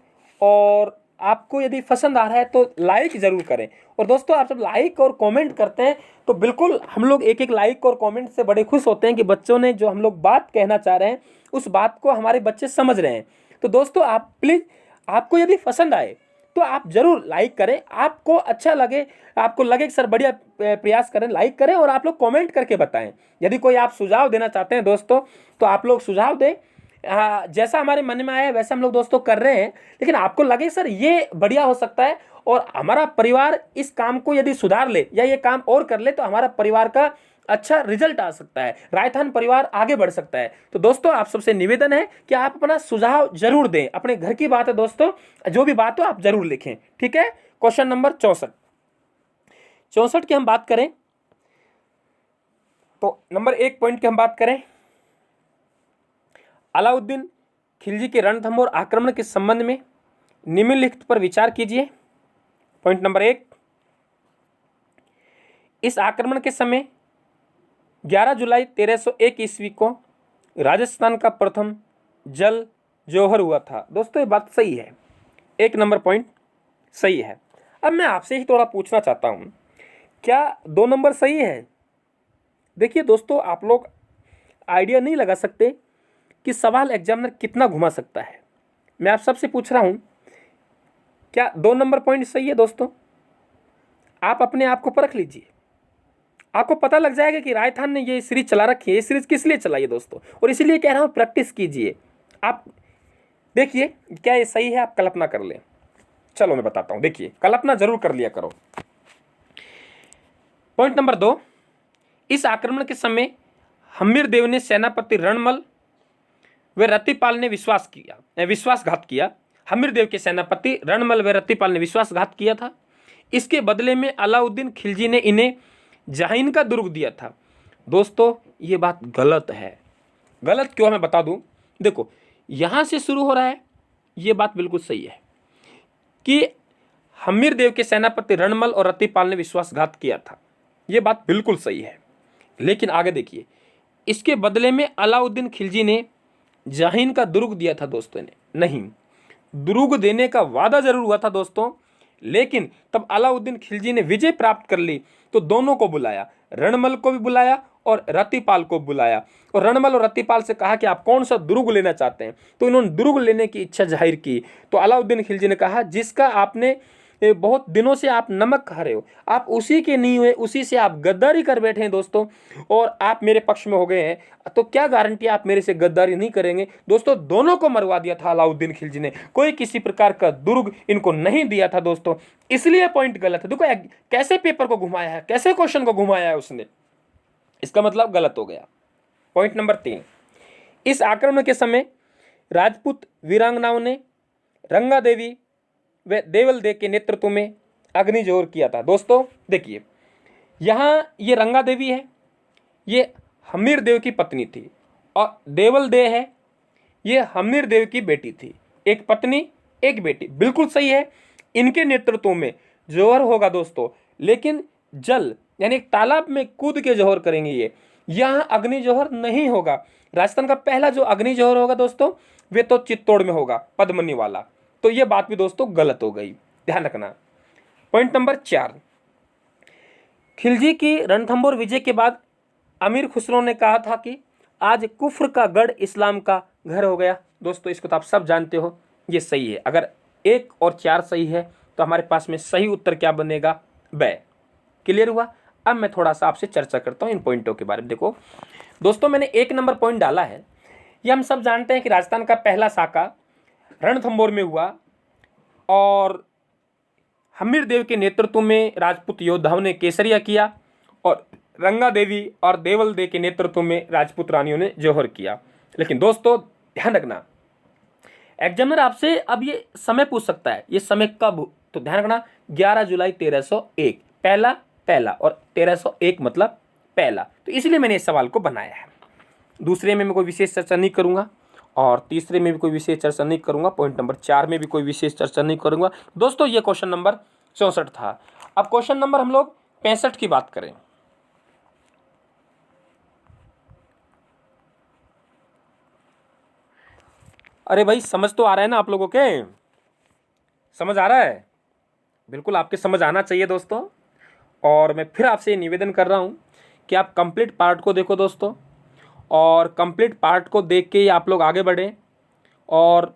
और आपको यदि पसंद आ रहा है तो लाइक ज़रूर करें। और दोस्तों आप जब लाइक और कमेंट करते हैं तो बिल्कुल हम लोग एक एक लाइक और कमेंट से बड़े खुश होते हैं कि बच्चों ने जो हम लोग बात कहना चाह रहे हैं उस बात को हमारे बच्चे समझ रहे हैं। तो दोस्तों आप प्लीज़, आपको यदि पसंद आए तो आप जरूर लाइक करें। आपको अच्छा लगे, आपको लगे कि सर बढ़िया प्रयास करें, लाइक करें और आप लोग कमेंट करके बताएं। यदि कोई आप सुझाव देना चाहते हैं दोस्तों तो आप लोग सुझाव दें। जैसा हमारे मन में आया वैसा हम लोग दोस्तों कर रहे हैं। लेकिन आपको लगे सर ये बढ़िया हो सकता है और हमारा परिवार इस काम को यदि सुधार ले या ये काम और कर ले तो हमारा परिवार का अच्छा रिजल्ट आ सकता है, रायथान परिवार आगे बढ़ सकता है। तो दोस्तों आप सबसे निवेदन है कि आप अपना सुझाव जरूर दें। अपने घर की बात है दोस्तों, जो भी बात हो आप जरूर लिखें, ठीक है। क्वेश्चन नंबर 64 की हम बात करें तो नंबर 1 पॉइंट की हम बात करें, अलाउद्दीन खिलजी के रणथंभौर आक्रमण के संबंध में निम्नलिखित पर विचार कीजिए। पॉइंट नंबर 1, इस आक्रमण के समय 11 जुलाई 1301 ईस्वी को राजस्थान का प्रथम जल जौहर हुआ था। दोस्तों ये बात सही है, 1 नंबर पॉइंट सही है। अब मैं आपसे ही थोड़ा पूछना चाहता हूँ, क्या 2 नंबर सही है? देखिए दोस्तों आप लोग आइडिया नहीं लगा सकते कि सवाल एग्जामिनर कितना घुमा सकता है। मैं आप सबसे पूछ रहा हूँ, क्या 2 नंबर पॉइंट सही है? दोस्तों आप अपने आप को परख लीजिए, आपको पता लग जाएगा कि रायथान ने ये सीरीज चला रखी है। ये सीरीज किस लिए चलाई है दोस्तों, और इसीलिए कह रहा हूँ प्रैक्टिस कीजिए। आप देखिए क्या ये सही है, आप कल्पना कर लें। चलो मैं बताता हूँ, देखिए कल्पना जरूर कर लिया करो। पॉइंट नंबर 2, इस आक्रमण के समय हम्मीरदेव ने सेनापति रणमल व रतिपाल ने विश्वासघात किया। हम्मीरदेव के सेनापति रणमल व रतिपाल ने विश्वासघात किया था। इसके बदले में अलाउद्दीन खिलजी ने इन्हें जहाइन का दुर्ग दिया था। दोस्तों ये बात गलत है। गलत क्यों, मैं बता दूं। देखो यहाँ से शुरू हो रहा है, ये बात बिल्कुल सही है कि हम्मीरदेव के सेनापति रणमल और रतिपाल ने विश्वासघात किया था, ये बात बिल्कुल सही है। लेकिन आगे देखिए, इसके बदले में अलाउद्दीन खिलजी ने जहाइन का दुर्ग दिया था। दोस्तों ने नहीं, दुर्ग देने का वादा जरूर हुआ था दोस्तों, लेकिन तब अलाउद्दीन खिलजी ने विजय प्राप्त कर ली तो दोनों को बुलाया, रणमल को भी बुलाया और रतिपाल को बुलाया, और रणमल और रतिपाल से कहा कि आप कौन सा दुर्ग लेना चाहते हैं। तो इन्होंने दुर्ग लेने की इच्छा जाहिर की। तो अलाउद्दीन खिलजी ने कहा जिसका आपने बहुत दिनों से आप नमक खा रहे हो, आप उसी के नहीं हुए, उसी से आप गद्दारी कर बैठे हैं दोस्तों, और आप मेरे पक्ष में हो गए हैं, तो क्या गारंटी आप मेरे से गद्दारी नहीं करेंगे। दोस्तों दोनों को मरवा दिया था अलाउद्दीन खिलजी ने, कोई किसी प्रकार का दुर्ग इनको नहीं दिया था दोस्तों, इसलिए पॉइंट गलत है। देखो कैसे पेपर को घुमाया है, कैसे क्वेश्चन को घुमाया है उसने, इसका मतलब गलत हो गया। पॉइंट नंबर 3, इस आक्रमण के समय राजपूत वीरांगनाओं ने रंगा देवी व देवल दे के नेतृत्व में अग्निजोर किया था। दोस्तों देखिए यहाँ ये रंगा देवी है, ये हम्मीरदेव की पत्नी थी, और देवल दे है, ये हम्मीरदेव की बेटी थी। एक पत्नी एक बेटी, बिल्कुल सही है। इनके नेतृत्व में जोहर होगा दोस्तों, लेकिन जल यानी एक तालाब में कूद के जोहर करेंगे ये, यहाँ अग्नि जोहर नहीं होगा। राजस्थान का पहला जो अग्नि जोहर होगा दोस्तों वे तो चित्तौड़ में होगा, पद्मनी वाला। तो ये बात भी दोस्तों गलत हो गई, ध्यान रखना। पॉइंट नंबर 4, खिलजी की रणथंभौर विजय के बाद अमीर खुसरो ने कहा था कि आज कुफ्र का गढ़ इस्लाम का घर हो गया। दोस्तों इसको तो आप सब जानते हो, ये सही है। अगर 1 और 4 सही है तो हमारे पास में सही उत्तर क्या बनेगा, ब। क्लियर हुआ। अब मैं थोड़ा सा आपसे चर्चा करता हूँ इन पॉइंटों के बारे में। देखो दोस्तों मैंने 1 नंबर पॉइंट डाला है, ये हम सब जानते हैं कि राजस्थान का पहला साका रणथंभौर में हुआ, और हम्मीरदेव के नेतृत्व में राजपूत योद्धाओं ने केसरिया किया, और रंगा देवी और देवल दे के नेतृत्व में राजपूत रानियों ने जौहर किया। लेकिन दोस्तों ध्यान रखना, एग्जामिनर आपसे अब ये समय पूछ सकता है, ये समय कब, तो ध्यान रखना 11 जुलाई 1301, पहला और 1301 मतलब पहला, तो इसलिए मैंने इस सवाल को बनाया है। दूसरे में मैं कोई विशेष चर्चा नहीं करूंगा, और तीसरे में भी कोई विशेष चर्चा नहीं करूंगा, पॉइंट नंबर 4 में भी कोई विशेष चर्चा नहीं करूंगा। दोस्तों ये क्वेश्चन नंबर 64 था। अब क्वेश्चन नंबर हम लोग 65 की बात करें। अरे भाई समझ तो आ रहा है ना आप लोगों के, समझ आ रहा है, बिल्कुल आपके समझ आना चाहिए दोस्तों। और मैं फिर आपसे निवेदन कर रहा हूँ कि आप कंप्लीट पार्ट को देखो दोस्तों, और कंप्लीट पार्ट को देख के ही आप लोग आगे बढ़ें और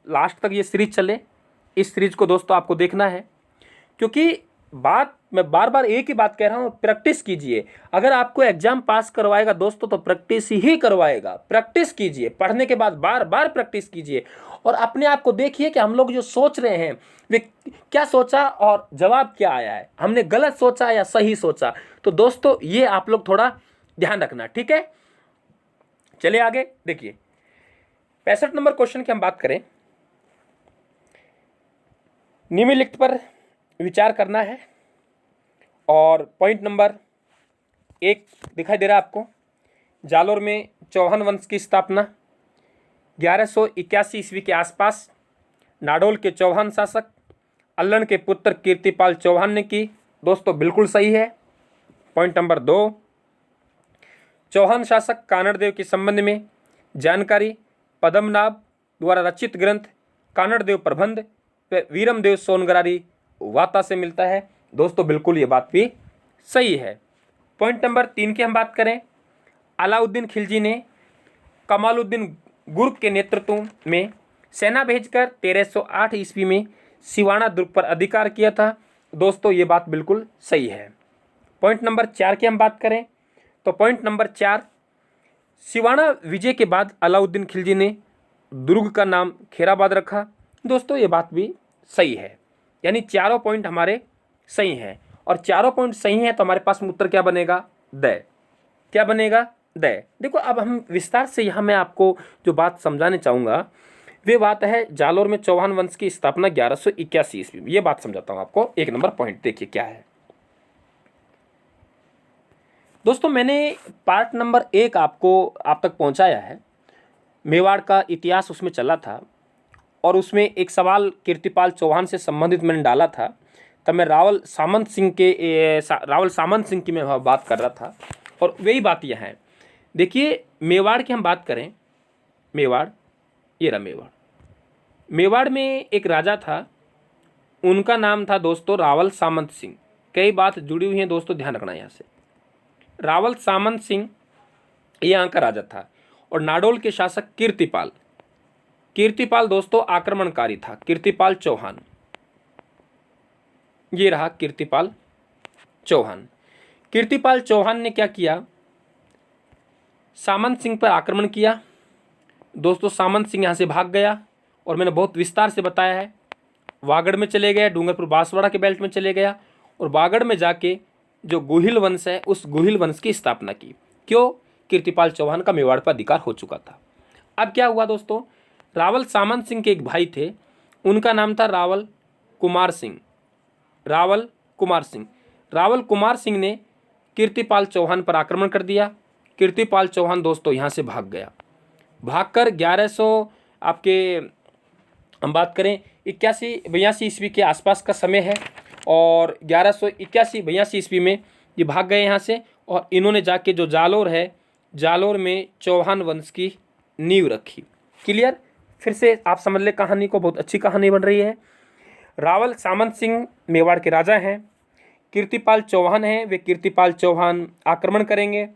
लास्ट तक ये सीरीज चले। इस सीरीज को दोस्तों आपको देखना है, क्योंकि बात मैं बार बार एक ही बात कह रहा हूँ, प्रैक्टिस कीजिए। अगर आपको एग्जाम पास करवाएगा दोस्तों तो प्रैक्टिस ही करवाएगा। प्रैक्टिस कीजिए, पढ़ने के बाद बार बार प्रैक्टिस कीजिए, और अपने आप को देखिए कि हम लोग जो सोच रहे हैं वे क्या सोचा और जवाब क्या आया है, हमने गलत सोचा या सही सोचा। तो दोस्तों ये आप लोग थोड़ा ध्यान रखना, ठीक है। चलिए आगे देखिए, 65 नंबर क्वेश्चन की हम बात करें। निम्नलिखित पर विचार करना है, और पॉइंट नंबर 1 दिखाई दे रहा है आपको। जालोर में चौहान वंश की स्थापना 1181 ईस्वी के आसपास नाडोल के चौहान शासक अल्लन के पुत्र कीर्तिपाल चौहान ने की। दोस्तों बिल्कुल सही है। पॉइंट नंबर 2, चौहान शासक कानड़देव के संबंध में जानकारी पद्मनाभ द्वारा रचित ग्रंथ कानड़देव प्रबंध व वीरमदेव सोनगरारी वाता से मिलता है। दोस्तों बिल्कुल ये बात भी सही है। पॉइंट नंबर 3 की हम बात करें। अलाउद्दीन खिलजी ने कमालुद्दीन गुर्ग के नेतृत्व में सेना भेजकर 1308 ईस्वी में सिवाना दुर्ग पर अधिकार किया था। दोस्तों ये बात बिल्कुल सही है। पॉइंट नंबर 4 की हम बात करें तो पॉइंट नंबर 4, सिवाना विजय के बाद अलाउद्दीन खिलजी ने दुर्ग का नाम खैराबाद रखा। दोस्तों ये बात भी सही है, यानी चारों पॉइंट हमारे सही हैं और चारों पॉइंट सही हैं तो हमारे पास में उत्तर क्या बनेगा? द। क्या बनेगा? द। देखो अब हम विस्तार से यहाँ मैं आपको जो बात समझाने चाहूँगा वे बात है जालोर में चौहान वंश की स्थापना 1181 ईस्वी में। ये बात समझाता हूँ आपको। 1 नंबर पॉइंट देखिए क्या है दोस्तों। मैंने पार्ट नंबर 1 आपको आप तक पहुँचाया है। मेवाड़ का इतिहास उसमें चला था और उसमें एक सवाल कीर्तिपाल चौहान से संबंधित मैंने डाला था। तब मैं रावल सामंत सिंह की मैं बात कर रहा था और वही बात यह है। देखिए मेवाड़ की हम बात करें, मेवाड़, ये रहा मेवाड़। मेवाड़ में एक राजा था, उनका नाम था दोस्तों रावल सामंत सिंह। कई बात जुड़ी हुई हैं दोस्तों, ध्यान रखना यहाँ से। रावल सामंत सिंह ये यहाँ का राजा था और नाडोल के शासक कीर्तिपाल दोस्तों आक्रमणकारी था। कीर्तिपाल चौहान, ये रहा कीर्तिपाल चौहान। कीर्तिपाल चौहान ने क्या किया? सामंत सिंह पर आक्रमण किया। दोस्तों सामंत सिंह यहाँ से भाग गया और मैंने बहुत विस्तार से बताया है। वागड़ में चले गया, डूंगरपुर बांसवाड़ा के बेल्ट में चले गया और वागड़ में जाके जो गुहिल वंश है उस गुहिल वंश की स्थापना की। क्यों? कीर्तिपाल चौहान का मेवाड़ पर अधिकार हो चुका था। अब क्या हुआ दोस्तों, रावल सामंत सिंह के एक भाई थे, उनका नाम था रावल कुमार सिंह। रावल कुमार सिंह ने कीर्तिपाल चौहान पर आक्रमण कर दिया। कीर्तिपाल चौहान दोस्तों यहाँ से भाग गया। भागकर 1100 आपके हम बात करें 81-82 ईस्वी के आसपास का समय है और 1181-82 ईस्वी में ये भाग गए यहाँ से और इन्होंने जाके जो जालोर है, जालोर में चौहान वंश की नींव रखी। क्लियर? फिर से आप समझ ले कहानी को, बहुत अच्छी कहानी बन रही है। रावल सामंत सिंह मेवाड़ के राजा हैं, कीर्तिपाल चौहान हैं, वे कीर्तिपाल चौहान आक्रमण करेंगे।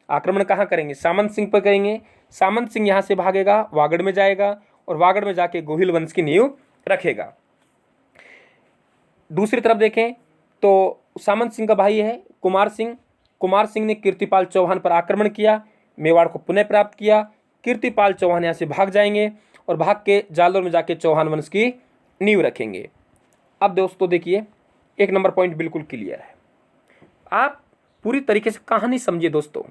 आक्रमण कहाँ करेंगे? सामंत सिंह पर करेंगे। सामंत सिंह यहाँ से भागेगा, वागड़ में जाएगा और वागड़ में जाके गोहिल वंश की नींव रखेगा। दूसरी तरफ देखें तो सामंत सिंह का भाई है कुमार सिंह ने कीर्तिपाल चौहान पर आक्रमण किया, मेवाड़ को पुनः प्राप्त किया। कीर्तिपाल चौहान यहाँ से भाग जाएंगे और भाग के जालोर में जाके चौहान वंश की नींव रखेंगे। अब दोस्तों देखिए 1 नंबर पॉइंट बिल्कुल क्लियर है, आप पूरी तरीके से कहानी समझिए दोस्तों।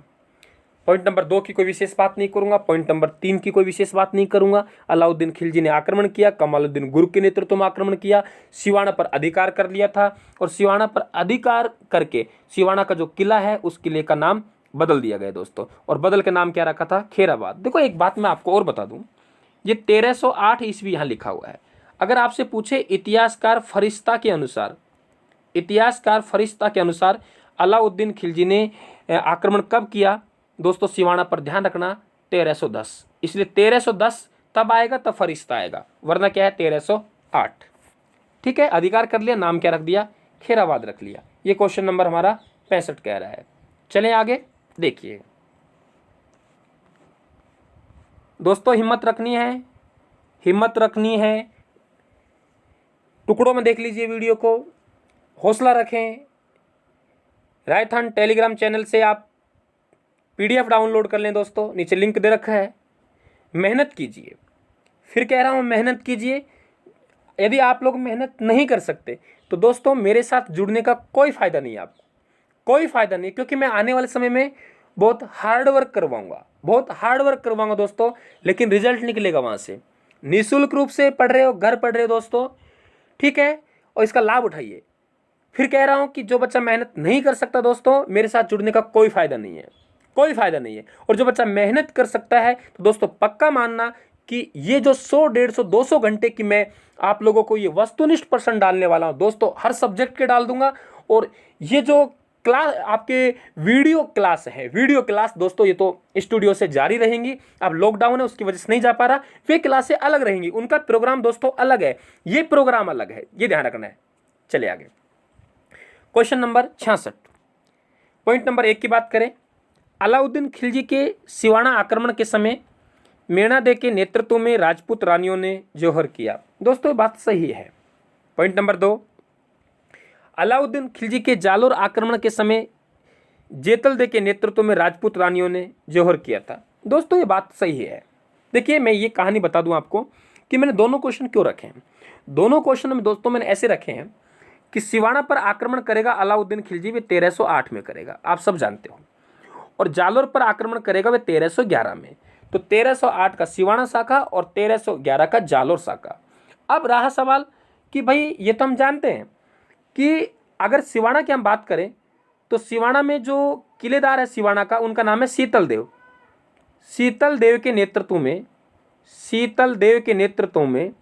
पॉइंट नंबर 2 की कोई विशेष बात नहीं करूंगा, पॉइंट नंबर 3 की कोई विशेष बात नहीं करूंगा। अलाउद्दीन खिलजी ने आक्रमण किया, कमालुद्दीन गुर्ग के नेतृत्व में आक्रमण किया, सिवाना पर अधिकार कर लिया था और सिवाना पर अधिकार करके सिवाना का जो किला है उस किले का नाम बदल दिया गया दोस्तों, और बदल के नाम क्या रखा था? खैराबाद। देखो एक बात मैं आपको और बता दूं, ये 1308 ईस्वी यहाँ लिखा हुआ है। अगर आपसे पूछे इतिहासकार फरिश्ता के अनुसार अलाउद्दीन खिलजी ने आक्रमण कब किया दोस्तों सिवाना पर? ध्यान रखना 1310। इसलिए 1310 तब आएगा तब फरिश्ता आएगा, वरना क्या है 1308। ठीक है, अधिकार कर लिया, नाम क्या रख दिया? खैराबाद रख लिया। ये क्वेश्चन नंबर हमारा 65 कह रहा है। चलें आगे देखिए दोस्तों, हिम्मत रखनी है। टुकड़ों में देख लीजिए वीडियो को, हौसला रखें। रायथन टेलीग्राम चैनल से आप PDF डाउनलोड कर लें दोस्तों, नीचे लिंक दे रखा है। मेहनत कीजिए, फिर कह रहा हूँ मेहनत कीजिए। यदि आप लोग मेहनत नहीं कर सकते तो दोस्तों मेरे साथ जुड़ने का कोई फ़ायदा नहीं है, आपको कोई फ़ायदा नहीं, क्योंकि मैं आने वाले समय में बहुत हार्ड वर्क करवाऊंगा दोस्तों, लेकिन रिजल्ट निकलेगा वहाँ से। निःशुल्क रूप से पढ़ रहे हो, घर पढ़ रहे हो दोस्तों, ठीक है, और इसका लाभ उठाइए। फिर कह रहा हूँ कि जो बच्चा मेहनत नहीं कर सकता दोस्तों, मेरे साथ जुड़ने का कोई फ़ायदा नहीं है। और जो बच्चा मेहनत कर सकता है तो दोस्तों पक्का मानना कि ये जो 100, 150, 200 घंटे की मैं आप लोगों को ये वस्तुनिष्ठ प्रश्न डालने वाला हूँ दोस्तों, हर सब्जेक्ट के डाल दूंगा। और ये जो क्लास आपके वीडियो क्लास दोस्तों, ये तो स्टूडियो से जारी रहेंगी। अब लॉकडाउन है उसकी वजह से नहीं जा पा रहा, वे क्लासें अलग रहेंगी, उनका प्रोग्राम दोस्तों अलग है, ये प्रोग्राम अलग है, ये ध्यान रखना है। चलिए आगे, क्वेश्चन नंबर 66। पॉइंट नंबर 1 की बात करें, अलाउद्दीन खिलजी के सिवाना आक्रमण के समय मेणा दे के नेतृत्व में राजपूत रानियों ने जौहर किया। दोस्तों बात सही है। पॉइंट नंबर 2, अलाउद्दीन खिलजी के जालोर आक्रमण के समय जेतलदे के नेतृत्व में राजपूत रानियों ने जौहर किया था। दोस्तों ये बात सही है। देखिए मैं ये कहानी बता दूं आपको कि मैंने दोनों क्वेश्चन क्यों रखे हैं। दोनों क्वेश्चन में दोस्तों मैंने ऐसे रखे हैं कि सिवाना पर आक्रमण करेगा अलाउद्दीन खिलजी, वे 1308 में करेगा, आप सब जानते हो। और जालोर पर आक्रमण करेगा वे 1311 में। तो 1308 का सिवाना शाखा और 1311 का जालोर शाखा। अब रहा सवाल कि भाई ये तो हम जानते हैं कि अगर सिवाना की हम बात करें तो सिवाना में जो किलेदार है सिवाना का, उनका नाम है शीतल देव। शीतल देव के नेतृत्व में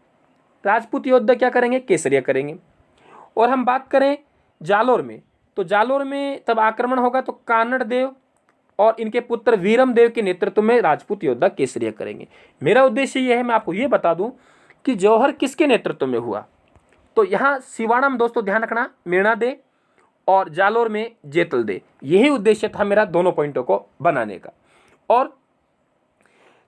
राजपूत योद्धा क्या करेंगे, केसरिया करेंगे। और हम बात करें जालोर में, तो जालोर में तब आक्रमण होगा तो कानड़ देव और इनके पुत्र वीरम देव के नेतृत्व में राजपूत योद्धा केसरिया करेंगे। मेरा उद्देश्य यह है, मैं आपको ये बता दूं कि जौहर किसके नेतृत्व में हुआ। तो यहाँ सिवाना में दोस्तों ध्यान रखना मीणा दे और जालोर में जेतल दे, यही उद्देश्य था मेरा दोनों पॉइंटों को बनाने का। और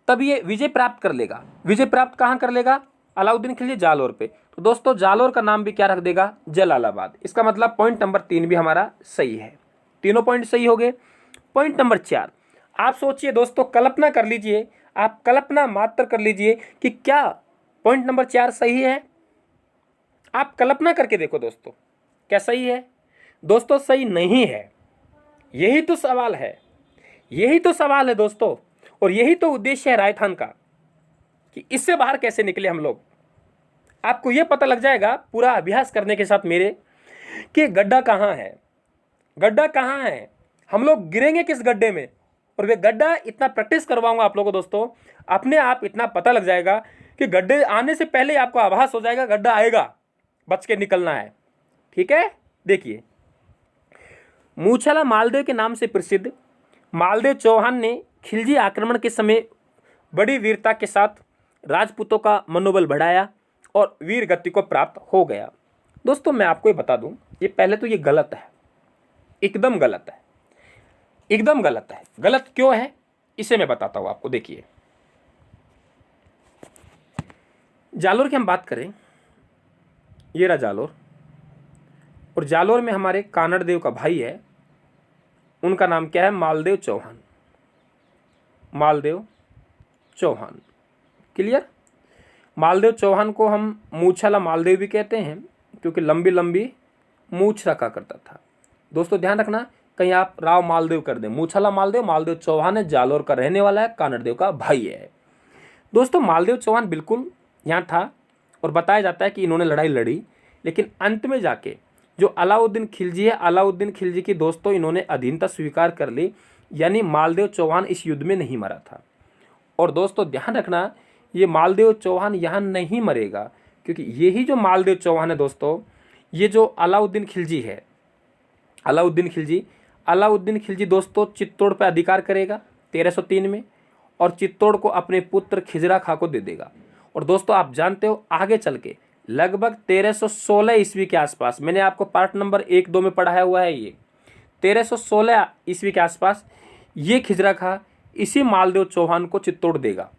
तब ये विजय प्राप्त कर लेगा। विजय प्राप्त कहाँ कर लेगा, अलाउद्दीन खिलजी जालोर पे। तो दोस्तों जालोर का नाम भी क्या रख देगा, जलालाबाद। इसका मतलब पॉइंट नंबर 3 भी हमारा सही है। तीनों पॉइंट सही हो गए। पॉइंट नंबर 4, आप सोचिए दोस्तों, कल्पना कर लीजिए, आप कल्पना मात्र कर लीजिए कि क्या पॉइंट नंबर 4 सही है। आप कल्पना करके देखो दोस्तों, क्या सही है। दोस्तों सही नहीं है। यही तो सवाल है, यही तो सवाल है दोस्तों, और यही तो उद्देश्य है रायथान का कि इससे बाहर कैसे निकले हम लोग। आपको यह पता लग जाएगा पूरा अभ्यास करने के साथ मेरे कि गड्ढा कहाँ है, गड्ढा कहाँ है, हम लोग गिरेंगे किस गड्ढे में। और वे गड्ढा इतना प्रैक्टिस करवाऊंगा आप लोगों को दोस्तों, अपने आप इतना पता लग जाएगा कि गड्ढे आने से पहले आपको आभास हो जाएगा गड्ढा आएगा, बच के निकलना है। ठीक है, देखिए मूछला मालदेव के नाम से प्रसिद्ध मालदेव चौहान ने खिलजी आक्रमण के समय बड़ी वीरता के साथ राजपूतों का मनोबल बढ़ाया और वीर गति को प्राप्त हो गया। दोस्तों मैं आपको ये बता दूं, ये पहले तो ये गलत है, एकदम गलत है, एकदम गलत है। गलत क्यों है इसे मैं बताता हूं आपको। देखिए जालोर की हम बात करें, ये रहा जालोर, और जालोर में हमारे कानड़ देव का भाई है, उनका नाम क्या है, मालदेव चौहान। मालदेव चौहान, क्लियर। मालदेव चौहान को हम मूछला मालदेव भी कहते हैं क्योंकि लंबी लंबी मूछ रखा करता था। दोस्तों ध्यान रखना कहीं आप राव मालदेव कर दें। मूछला मालदेव, मालदेव चौहान है, जालोर का रहने वाला है, कानड़ देव का भाई है। दोस्तों मालदेव चौहान बिल्कुल यहाँ था और बताया जाता है कि इन्होंने लड़ाई लड़ी, लेकिन अंत में जाके जो अलाउद्दीन खिलजी है, अलाउद्दीन खिलजी की दोस्तों इन्होंने अधीनता स्वीकार कर ली, यानी मालदेव चौहान इस युद्ध में नहीं मरा था। और दोस्तों ध्यान रखना ये मालदेव चौहान यहाँ नहीं मरेगा, क्योंकि यही जो मालदेव चौहान है दोस्तों, ये जो अलाउद्दीन खिलजी है, अलाउद्दीन खिलजी दोस्तों चित्तौड़ पर अधिकार करेगा 1303 में, और चित्तौड़ को अपने पुत्र खिजरा खां को दे देगा। और दोस्तों आप जानते हो आगे चल के लगभग 1316 ईस्वी के आसपास, मैंने आपको पार्ट नंबर 1-2 में पढ़ाया हुआ है, ये 1316 ईस्वी के आसपास ये खिजरा खां इसी मालदेव चौहान को चित्तौड़ देगा,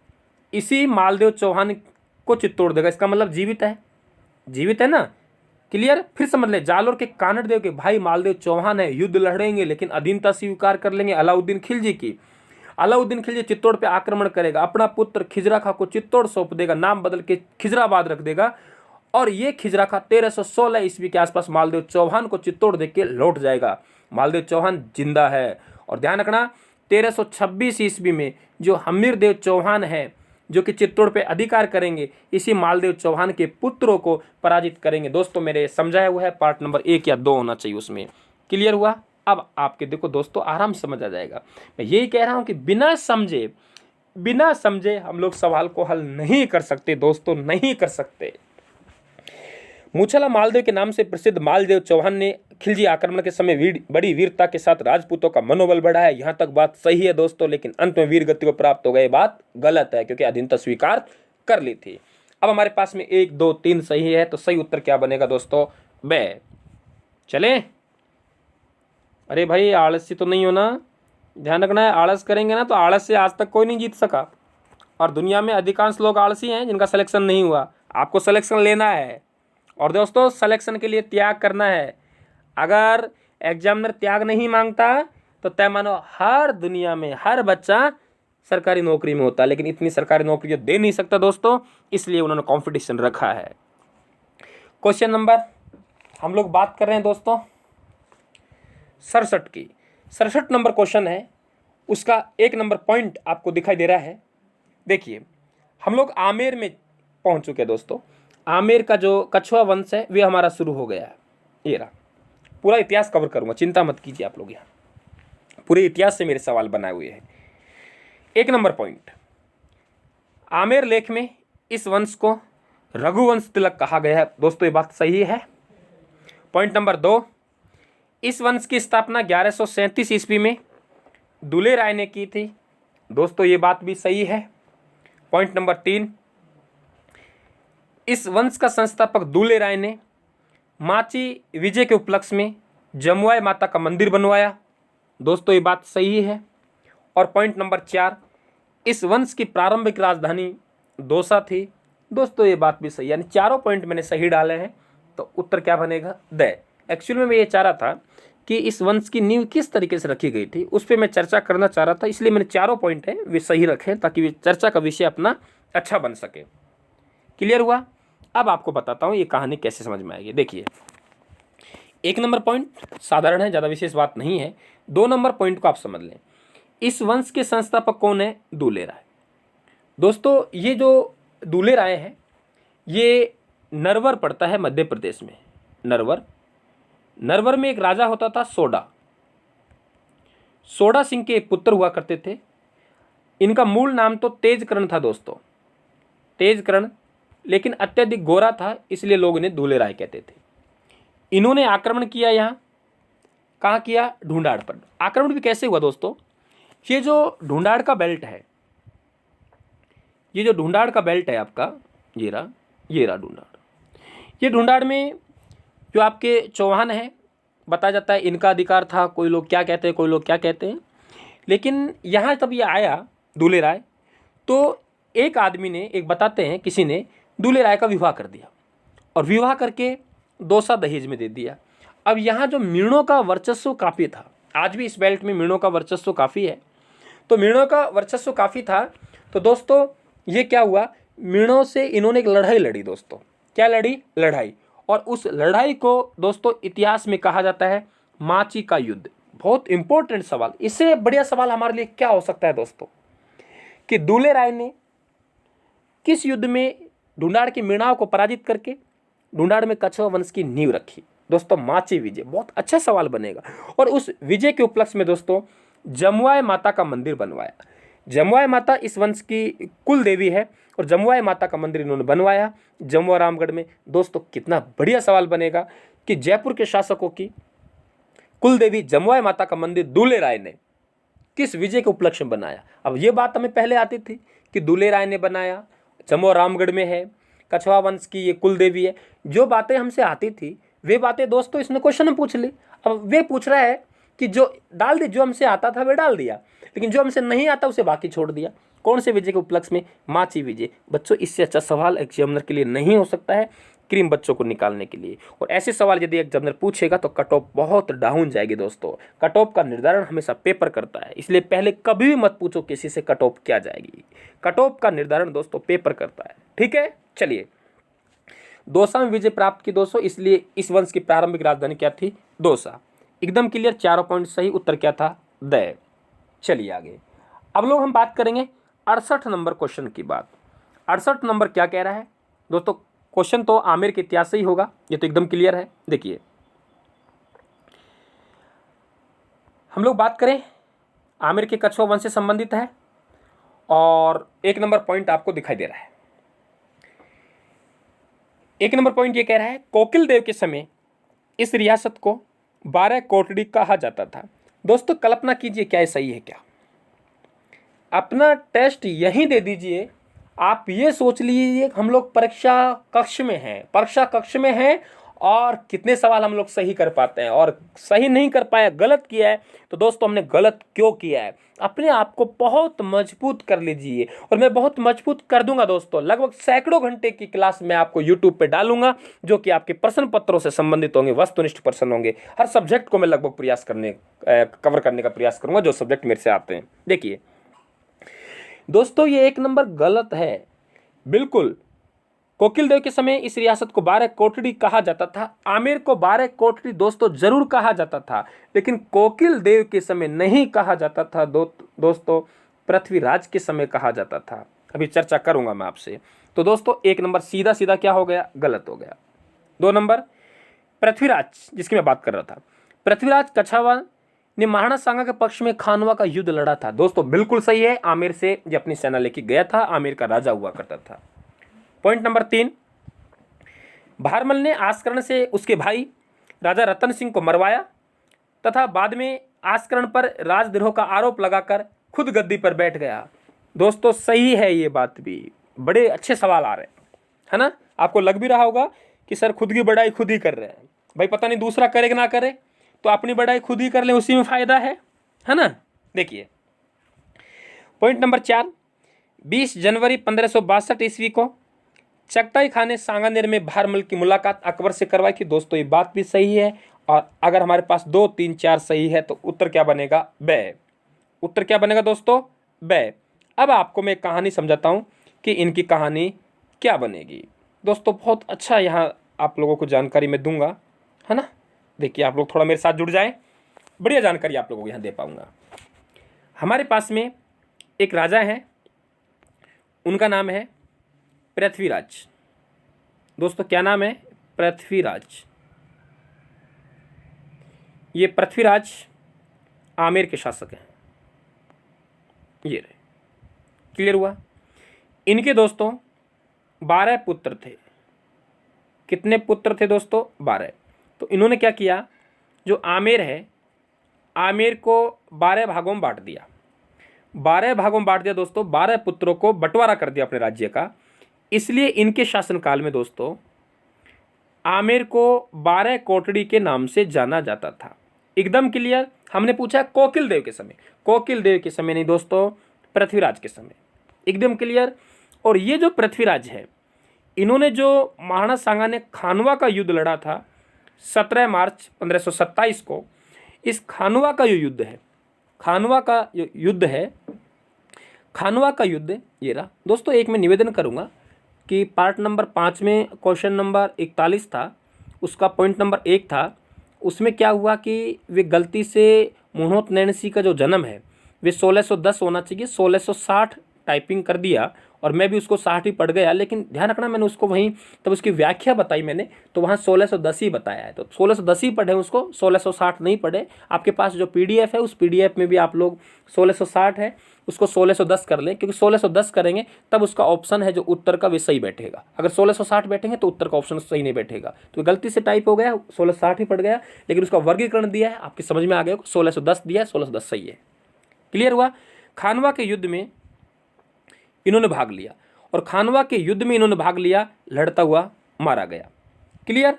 इसी मालदेव चौहान को चित्तौड़ देगा। इसका मतलब जीवित है, जीवित है ना, क्लियर। फिर समझ ले, जालोर के कानड़ देव के भाई मालदेव चौहान है, युद्ध लड़ेंगे लेकिन अधीनता स्वीकार कर लेंगे अलाउद्दीन खिलजी की। अलाउद्दीन खिलजी चित्तौड़ पे आक्रमण करेगा, अपना पुत्र खिजरा खां को चित्तौड़ सौंप देगा, नाम बदल के खिजराबाद रख देगा, और ये खिजरा खां 1316 ईस्वी के आसपास मालदेव चौहान को चित्तौड़ देख के लौट जाएगा। मालदेव चौहान जिंदा है। और ध्यान रखना 1326 ईस्वी में जो हमीर देव चौहान है, जो कि चित्तौड़ पे अधिकार करेंगे, इसी मालदेव चौहान के पुत्रों को पराजित करेंगे। दोस्तों मेरे समझाया हुआ है, पार्ट नंबर 1 या 2 होना चाहिए उसमें, क्लियर हुआ। अब आपके देखो दोस्तों आराम से समझ आ जाएगा। मैं यही कह रहा हूं कि बिना समझे हम लोग सवाल को हल नहीं कर सकते दोस्तों, नहीं कर सकते। मूछला मालदेव के नाम से प्रसिद्ध मालदेव चौहान ने खिलजी आक्रमण के समय बड़ी वीरता के साथ राजपूतों का मनोबल बढ़ाया। यहाँ तक बात सही है दोस्तों, लेकिन अंत में वीर गति को प्राप्त हो गए, बात गलत है क्योंकि अधीनता स्वीकार कर ली थी। अब हमारे पास में 1, 2, 3 सही है, तो सही उत्तर क्या बनेगा दोस्तों, बे। चले, अरे भाई आलसी तो नहीं हो ना, ध्यान रखना है। आलस करेंगे ना तो आलस से आज तक कोई नहीं जीत सका, और दुनिया में अधिकांश लोग आलसी हैं जिनका सिलेक्शन नहीं हुआ। आपको सिलेक्शन लेना है, और दोस्तों सिलेक्शन के लिए त्याग करना है। अगर एग्जामिनर त्याग नहीं मांगता तो तय मानो हर दुनिया में हर बच्चा सरकारी नौकरी में होता है, लेकिन इतनी सरकारी नौकरी दे नहीं सकता दोस्तों, इसलिए उन्होंने कंपटीशन रखा है। क्वेश्चन नंबर हम लोग बात कर रहे हैं दोस्तों 67 की। 67 नंबर क्वेश्चन है, उसका 1 नंबर पॉइंट आपको दिखाई दे रहा है। देखिए हम लोग आमेर में पहुंच चुके हैं दोस्तों। आमेर का जो कछुआ वंश है वे हमारा शुरू हो गया है। ये रहा, पूरा इतिहास कवर करूंगा, चिंता मत कीजिए आप लोग, यहाँ पूरे इतिहास से मेरे सवाल बनाए हुए हैं। 1 नंबर पॉइंट, आमेर लेख में इस वंश को रघुवंश तिलक कहा गया है। दोस्तों ये बात सही है। पॉइंट नंबर 2, इस वंश की स्थापना 1137 ईस्वी में दुले राय ने की थी। दोस्तों ये बात भी सही है। पॉइंट नंबर 3, इस वंश का संस्थापक दुले राय ने माची विजय के उपलक्ष्य में जमुआई माता का मंदिर बनवाया। दोस्तों ये बात सही है। और पॉइंट नंबर 4, इस वंश की प्रारंभिक राजधानी दौसा थी। दोस्तों ये बात भी सही, यानी चारों पॉइंट मैंने सही डाले हैं, तो उत्तर क्या बनेगा? द। एक्चुअली में मैं ये चाह रहा था कि इस वंश की नींव किस तरीके से रखी गई थी उस पर मैं चर्चा करना चाह रहा था, इसलिए मैंने चारों पॉइंट हैं वे सही रखे ताकि वे चर्चा का विषय अपना अच्छा बन सके। क्लियर हुआ? अब आपको बताता हूँ ये कहानी कैसे समझ में आएगी। देखिए 1 नंबर पॉइंट साधारण है, ज़्यादा विशेष बात नहीं है। 2 नंबर पॉइंट को आप समझ लें। इस वंश के संस्थापक कौन है? दुले राय। दोस्तों ये जो दुले राय है ये नरवर पड़ता है मध्य प्रदेश में। नरवर में एक राजा होता था सोडा सिंह के एक पुत्र हुआ करते थे। इनका मूल नाम तो तेजकर्ण था दोस्तों, तेजकर्ण, लेकिन अत्यधिक गोरा था इसलिए लोग इन्हें दुले राय कहते थे। इन्होंने आक्रमण किया, यहाँ कहाँ किया? ढूंढाड़ पर। आक्रमण भी कैसे हुआ दोस्तों? ये जो ढूंढाड़ का बेल्ट है, ये जो ढूंढाड़ का बेल्ट है आपका, ये रहा ढूंढाड़। ये ढूंढाड़ में जो आपके चौहान हैं बताया जाता है इनका अधिकार था। कोई लोग क्या कहते हैं, कोई लोग क्या कहते हैं, लेकिन यहाँ तब ये आया दुले राय, तो एक आदमी ने, एक बताते हैं किसी ने दुले राय का विवाह कर दिया और विवाह करके दौसा दहेज में दे दिया। अब यहाँ जो मीणों का वर्चस्व काफ़ी था, आज भी इस बेल्ट में मीणों का वर्चस्व काफ़ी है, तो मीणों का वर्चस्व काफ़ी था। तो दोस्तों ये क्या हुआ, मीणों से इन्होंने एक लड़ाई लड़ी दोस्तों। क्या लड़ी? लड़ाई। और उस लड़ाई को दोस्तों इतिहास में कहा जाता है माची का युद्ध। बहुत इंपॉर्टेंट सवाल, इससे बढ़िया सवाल हमारे लिए क्या हो सकता है दोस्तों, कि दुले राय ने किस युद्ध में ढूंढाड़ की मीणाओं को पराजित करके ढूंढाड़ में कछुआ वंश की नींव रखी? दोस्तों माची विजय। बहुत अच्छा सवाल बनेगा। और उस विजय के उपलक्ष्य में दोस्तों जमुआई माता का मंदिर बनवाया। जमुआई माता इस वंश की कुल देवी है और जमुआई माता का मंदिर इन्होंने बनवाया जमुआ रामगढ़ में। दोस्तों कितना बढ़िया सवाल बनेगा कि जयपुर के शासकों की कुल देवी जमुआई माता का मंदिर दुले राय ने किस विजय के उपलक्ष्य में बनाया। अब ये बात हमें पहले आती थी कि दुले राय ने बनाया, जमुआ रामगढ़ में है, कछुआ वंश की ये कुल देवी है। जो बातें हमसे आती थी वे बातें दोस्तों इसने क्वेश्चन में पूछ ली। अब वे पूछ रहा है कि जो डाल दी, जो हमसे आता था वे डाल दिया, लेकिन जो हमसे नहीं आता उसे बाकी छोड़ दिया। कौन से विजय के उपलक्ष्य में? माची विजय। बच्चों इससे अच्छा सवाल एग्जामिनर के लिए नहीं हो सकता है क्रीम बच्चों को निकालने के लिए। और ऐसे सवाल यदि एग्जामिनर पूछेगा तो कट ऑफ बहुत डाउन जाएगी दोस्तों। कट ऑफ का निर्धारण हमेशा पेपर करता है, इसलिए पहले कभी भी मत पूछो किसी से कट ऑफ क्या जाएगी। कट ऑफ का निर्धारण दोस्तों पेपर करता है। ठीक है, चलिए। दौसा में विजय प्राप्त की दोस्तों, इसलिए इस वंश की प्रारंभिक राजधानी क्या थी? दौसा। एकदम क्लियर, चारों पॉइंट सही। उत्तर क्या था? द। चलिए आगे। अब लोग हम बात करेंगे 68 नंबर क्वेश्चन की बात। 68 नंबर क्या कह रहा है दोस्तों? क्वेश्चन तो आमेर के इतिहास से ही होगा, ये तो एकदम क्लियर है। देखिए हम लोग बात करें आमेर के कछुआ वंश से संबंधित है और 1 नंबर पॉइंट आपको दिखाई दे रहा है। 1 नंबर पॉइंट ये कह रहा है कोकिल देव के समय इस रियासत को 12 कोटड़ी कहा जाता था। दोस्तों कल्पना कीजिए, क्या ये सही है? क्या अपना टेस्ट यहीं दे दीजिए। आप ये सोच लीजिए हम लोग परीक्षा कक्ष में हैं और कितने सवाल हम लोग सही कर पाते हैं, और सही नहीं कर पाए, गलत किया है, तो दोस्तों हमने गलत क्यों किया है, अपने आप को बहुत मजबूत कर लीजिए। और मैं बहुत मजबूत कर दूंगा दोस्तों, लगभग सैकड़ों घंटे की क्लास मैं आपको यूट्यूब पे डालूंगा, जो कि आपके प्रश्न पत्रों से संबंधित होंगे, वस्तुनिष्ठ प्रश्न होंगे। हर सब्जेक्ट को मैं लगभग कवर करने का प्रयास करूंगा, जो सब्जेक्ट मेरे से आते हैं। देखिए दोस्तों, ये 1 नंबर गलत है बिल्कुल। कोकिल देव के समय इस रियासत को 12 कोटड़ी कहा जाता था। आमेर को 12 कोटड़ी दोस्तों जरूर कहा जाता था, लेकिन कोकिल देव के समय नहीं कहा जाता था दोस्तों, पृथ्वीराज के समय कहा जाता था। अभी चर्चा करूंगा मैं आपसे। तो दोस्तों 1 नंबर सीधा सीधा क्या हो गया, गलत हो गया। 2 नंबर, पृथ्वीराज जिसकी मैं बात कर रहा था, पृथ्वीराज कछावा ने महाराणा सांगा के पक्ष में खानवा का युद्ध लड़ा था। दोस्तों बिल्कुल सही है, आमेर से ये अपनी सेना लेके गया था, आमेर का राजा हुआ करता था। पॉइंट नंबर 3, भारमल ने आस्करण से उसके भाई राजा रतन सिंह को मरवाया तथा बाद में आस्करण पर राजद्रोह का आरोप लगाकर खुद गद्दी पर बैठ गया। दोस्तों सही है ये बात भी, बड़े अच्छे सवाल आ रहे हैं, है ना। आपको लग भी रहा होगा कि सर खुद की बड़ाई खुद ही कर रहे हैं, भाई पता नहीं दूसरा करे कि ना करे, तो अपनी बड़ाई खुद ही कर लें, उसी में फायदा है ना। देखिए पॉइंट नंबर 4, 20 जनवरी 1562 ईस्वी को चगताई खान ने सांगानेर में भारमल की मुलाकात अकबर से करवाई थी। दोस्तों ये बात भी सही है, और अगर हमारे पास 2, 3, 4 सही है तो उत्तर क्या बनेगा, ब। उत्तर क्या बनेगा दोस्तों, ब। अब आपको मैं कहानी समझाता हूँ कि इनकी कहानी क्या बनेगी। दोस्तों बहुत अच्छा यहाँ आप लोगों को जानकारी मैं दूंगा, है ना। देखिए आप लोग थोड़ा मेरे साथ जुड़ जाएं, बढ़िया जानकारी आप लोगों को यहाँ दे पाऊंगा। हमारे पास में एक राजा है, उनका नाम है पृथ्वीराज। दोस्तों क्या नाम है, पृथ्वीराज। ये पृथ्वीराज आमेर के शासक हैं, ये रहे। क्लियर हुआ। इनके दोस्तों 12 पुत्र थे। कितने पुत्र थे दोस्तों, 12। तो इन्होंने क्या किया, जो आमेर है, आमेर को 12 भागों में बांट दिया। 12 भागों में बांट दिया दोस्तों, 12 पुत्रों को बंटवारा कर दिया अपने राज्य का। इसलिए इनके शासनकाल में दोस्तों आमेर को 12 कोटड़ी के नाम से जाना जाता था। एकदम क्लियर। हमने पूछा कोकिल देव के समय, कोकिल देव के समय नहीं दोस्तों, पृथ्वीराज के समय, एकदम क्लियर। और ये जो पृथ्वीराज है, इन्होंने जो महाराणा सांगा ने खानवा का युद्ध लड़ा था 17 मार्च 1527 को, इस खानवा का जो युद्ध है, खानवा का युद्ध है, खानवा का युद्ध ये रहा दोस्तों। एक मैं निवेदन करूंगा कि पार्ट नंबर 5 में क्वेश्चन नंबर 41 था, उसका पॉइंट नंबर 1 था। उसमें क्या हुआ कि वे गलती से मुहूर्त नैणसी का जो जन्म है वे 1610 होना चाहिए, 1660 टाइपिंग कर दिया, और मैं भी उसको 60 ही पढ़ गया। लेकिन ध्यान रखना, मैंने उसको वहीं तब उसकी व्याख्या बताई मैंने, तो वहाँ 1610 ही बताया है, तो 1610 ही पढ़े उसको, 1660 नहीं पढ़े। आपके पास जो PDF है, उस PDF में भी आप लोग 1660 है, उसको 1610 कर लें, क्योंकि 1610 करेंगे तब उसका ऑप्शन है जो उत्तर का वे सही बैठेगा। अगर 1660 बैठेंगे तो उत्तर का ऑप्शन सही नहीं बैठेगा। तो गलती से टाइप हो गया, 1660 ही पड़ गया, लेकिन उसका वर्गीकरण दिया है, आपकी समझ में आ गया, 1610 दिया है, 1610 सही है। क्लियर हुआ। खानवा के युद्ध में इन्होंने भाग लिया, और खानवा के युद्ध में इन्होंने भाग लिया, लड़ता हुआ मारा गया। क्लियर।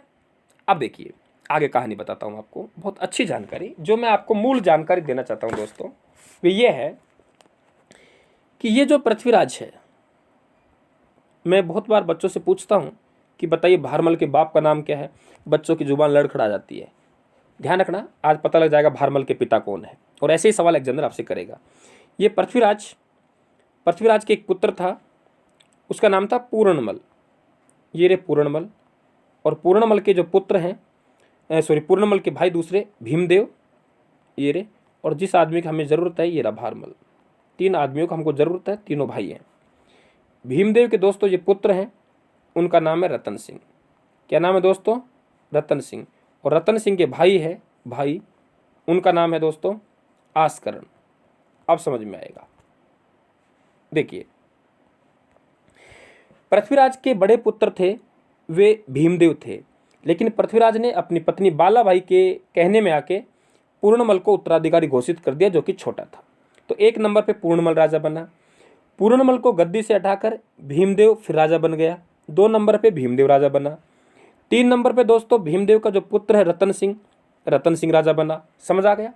अब देखिए आगे कहानी बताता हूँ आपको, बहुत अच्छी जानकारी, जो मैं आपको मूल जानकारी देना चाहता हूँ दोस्तों, वो ये है कि ये जो पृथ्वीराज है, मैं बहुत बार बच्चों से पूछता हूँ कि बताइए भारमल के बाप का नाम क्या है, बच्चों की जुबान लड़खड़ा जाती है। ध्यान रखना, आज पता लग जाएगा भारमल के पिता कौन है, और ऐसे ही सवाल एग्जामिनर आपसे करेगा। ये पृथ्वीराज के एक पुत्र था, उसका नाम था पूर्णमल। ये रे पूर्णमल, और पूर्णमल के जो पुत्र हैं, पूर्णमल के भाई दूसरे भीमदेव, ये रे, और जिस आदमी की हमें ज़रूरत है ये रहा भारमल। 3 आदमियों को हमको ज़रूरत है, तीनों भाई हैं। भीमदेव के दोस्तों ये पुत्र हैं, उनका नाम है रतन सिंह। क्या नाम है दोस्तों, रतन सिंह। और रतन सिंह के भाई, उनका नाम है दोस्तों आस्करण। अब समझ में आएगा। देखिए पृथ्वीराज के बड़े पुत्र थे, वे भीमदेव थे, लेकिन पृथ्वीराज ने अपनी पत्नी बालाबाई के कहने में आके पूर्णमल को उत्तराधिकारी घोषित कर दिया, जो कि छोटा था। तो 1 नंबर पे पूर्णमल राजा बना। पूर्णमल को गद्दी से हटाकर भीमदेव फिर राजा बन गया। 2 नंबर पे भीमदेव राजा बना। 3 नंबर पे दोस्तों भीमदेव का जो पुत्र है रतन सिंह राजा बना। समझ आ गया।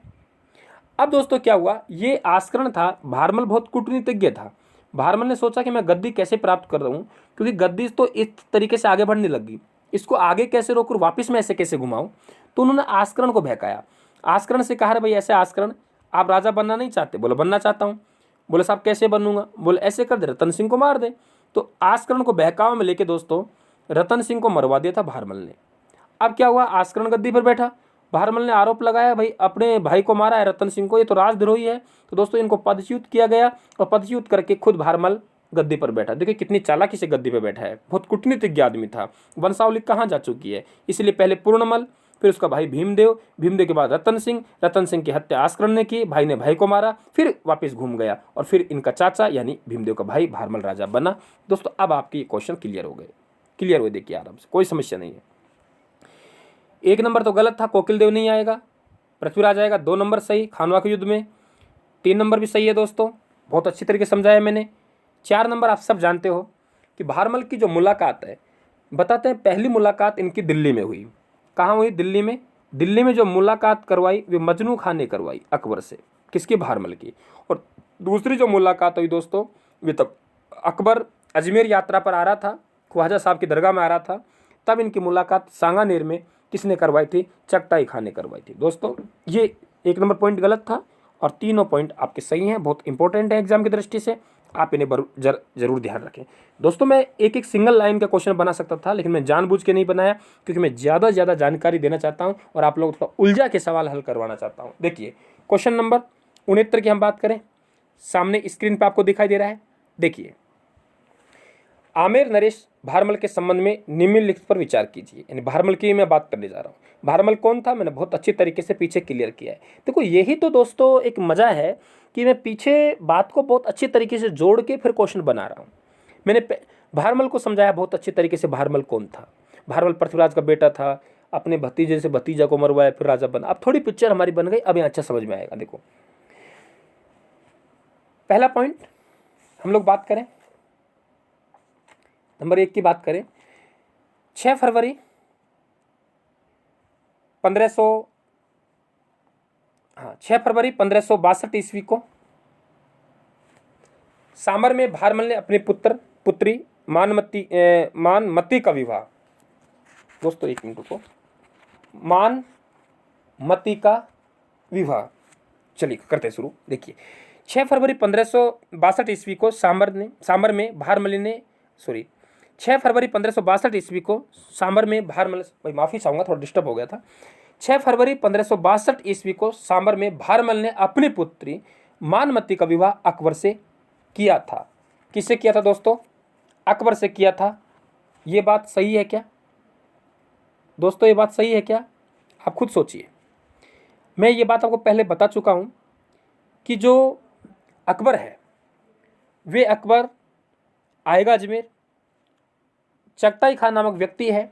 अब दोस्तों क्या हुआ, ये आस्करण था, भारमल बहुत कूटनीतिज्ञ था। भारमल ने सोचा कि मैं गद्दी कैसे प्राप्त कर रहा हूँ, क्योंकि गद्दी तो इस तरीके से आगे बढ़ने लगी, इसको आगे कैसे रोकूं, वापस मैं ऐसे कैसे घुमाऊं। तो उन्होंने आस्करण को बहकाया। आस्करण से कहा, भाई ऐसे आस्करण, आप राजा बनना नहीं चाहते? बोले बनना चाहता हूँ। बोले साहब कैसे बनूंगा? बोले ऐसे कर दे, रतन सिंह को मार दे। तो आस्करण को बहकावा में लेके दोस्तों रतन सिंह को मरवा दिया था भारमल ने। अब क्या हुआ, आस्करण गद्दी पर बैठा। भारमल ने आरोप लगाया, भाई अपने भाई को मारा है रतन सिंह को, ये तो राजद्रोही है। तो दोस्तों इनको पदच्युत किया गया और पदच्युत करके खुद भारमल गद्दी पर बैठा। देखिए कितनी चालाकी से गद्दी पर बैठा है, बहुत कूटनीतिज्ञ आदमी था। वंशावली कहाँ जा चुकी है, इसलिए पहले पूर्णमल, फिर उसका भाई भीमदेव, भीमदेव के बाद रतन सिंह की हत्या आस्करण ने की, भाई ने भाई को मारा, फिर वापस घूम गया और फिर इनका चाचा यानी भीमदेव का भाई भारमल राजा बना। दोस्तों अब आपके ये क्वेश्चन क्लियर हो गए, क्लियर हुए, देखिए आराम से, कोई समस्या नहीं है। 1 नंबर तो गलत था, कोकिल देव नहीं आएगा, पृथ्वीराज आएगा। 2 नंबर सही, खानवा के युद्ध में। 3 नंबर भी सही है दोस्तों, बहुत अच्छी तरीके से समझाया मैंने। 4 नंबर आप सब जानते हो कि भारमल की जो मुलाकात है, बताते हैं पहली मुलाकात इनकी दिल्ली में हुई। कहाँ हुई? दिल्ली में। दिल्ली में जो मुलाकात करवाई वे मजनू खान ने करवाई अकबर से। किसकी? भारमल की। और दूसरी जो मुलाकात हुई दोस्तों, वे तब अकबर अजमेर यात्रा पर आ रहा था, ख्वाजा साहब की दरगाह में आ रहा था, तब इनकी मुलाकात सांगानेर में किसने करवाई थी? चगताई खान ने करवाई थी। दोस्तों ये 1 नंबर पॉइंट गलत था और तीनों पॉइंट आपके सही हैं, बहुत इंपॉर्टेंट है एग्जाम की दृष्टि से, आप इन्हें जरूर ध्यान रखें। दोस्तों मैं एक सिंगल लाइन का क्वेश्चन बना सकता था, लेकिन मैं जानबूझ के नहीं बनाया, क्योंकि मैं ज़्यादा से ज़्यादा जानकारी देना चाहता हूं और आप लोगों को उलझा के सवाल हल करवाना चाहता हूं। देखिए क्वेश्चन नंबर 69 की हम बात करें, सामने स्क्रीन पर आपको दिखाई दे रहा है। देखिए, आमेर नरेश भारमल के संबंध में निम्नलिखित पर विचार कीजिए। यानी भारमल की मैं बात करने जा रहा हूँ। भारमल कौन था, मैंने बहुत अच्छी तरीके से पीछे क्लियर किया है। देखो यही तो दोस्तों एक मजा है कि मैं पीछे बात को बहुत अच्छी तरीके से जोड़ के फिर क्वेश्चन बना रहा हूँ। मैंने भारमल को समझाया बहुत अच्छी तरीके से, भारमल कौन था। भारमल पृथ्वीराज का बेटा था, अपने भतीजे से भतीजा को मरवाया, फिर राजा बना। अब थोड़ी पिक्चर हमारी बन गई, अब यहाँ अच्छा समझ में आएगा। देखो पहला पॉइंट हम लोग बात करें, नंबर 1 की बात करें, 6 फरवरी 1562 ईस्वी को सामर में भारमल ने अपने पुत्री मानमती का विवाह, दोस्तों 1 मिनट को, मानमती का विवाह, चलिए करते शुरू। देखिए 6 फरवरी 1562 ईस्वी को सामर में भारमल ने 6 फरवरी 1562 ईस्वी को सामर में भारमल, भाई माफ़ी चाहूँगा थोड़ा डिस्टर्ब हो गया था। 6 फरवरी 1562 ईस्वी को सामर में भारमल ने अपनी पुत्री मानमती का विवाह अकबर से किया था। किससे किया था दोस्तों? अकबर से किया था। ये बात सही है क्या दोस्तों? ये बात सही है क्या? आप खुद सोचिए। मैं ये बात आपको पहले बता चुका हूँ कि जो अकबर है वे अकबर आएगा अजमेर, चगताई खान नामक व्यक्ति है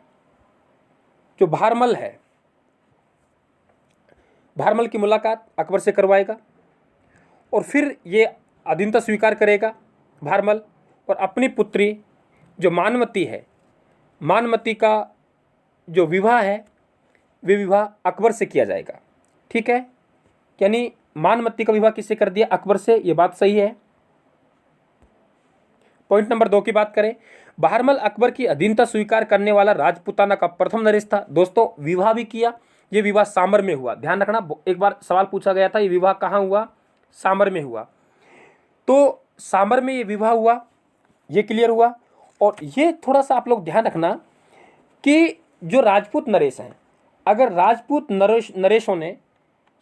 जो भारमल है, भारमल की मुलाकात अकबर से करवाएगा और फिर ये अधीनता स्वीकार करेगा भारमल, और अपनी पुत्री जो मानमती है, मानमती का जो विवाह है वे विवाह अकबर से किया जाएगा। ठीक है, यानी मानमती का विवाह किससे कर दिया? अकबर से। ये बात सही है। पॉइंट नंबर 2 की बात करें, भारमल अकबर की अधीनता स्वीकार करने वाला राजपुताना का प्रथम नरेश था। दोस्तों विवाह भी किया, ये विवाह सामर में हुआ। ध्यान रखना, एक बार सवाल पूछा गया था ये विवाह कहाँ हुआ? सामर में हुआ। तो सामर में ये विवाह हुआ, ये क्लियर हुआ। और ये थोड़ा सा आप लोग ध्यान रखना कि जो राजपूत नरेश हैं, अगर राजपूत नरेशों ने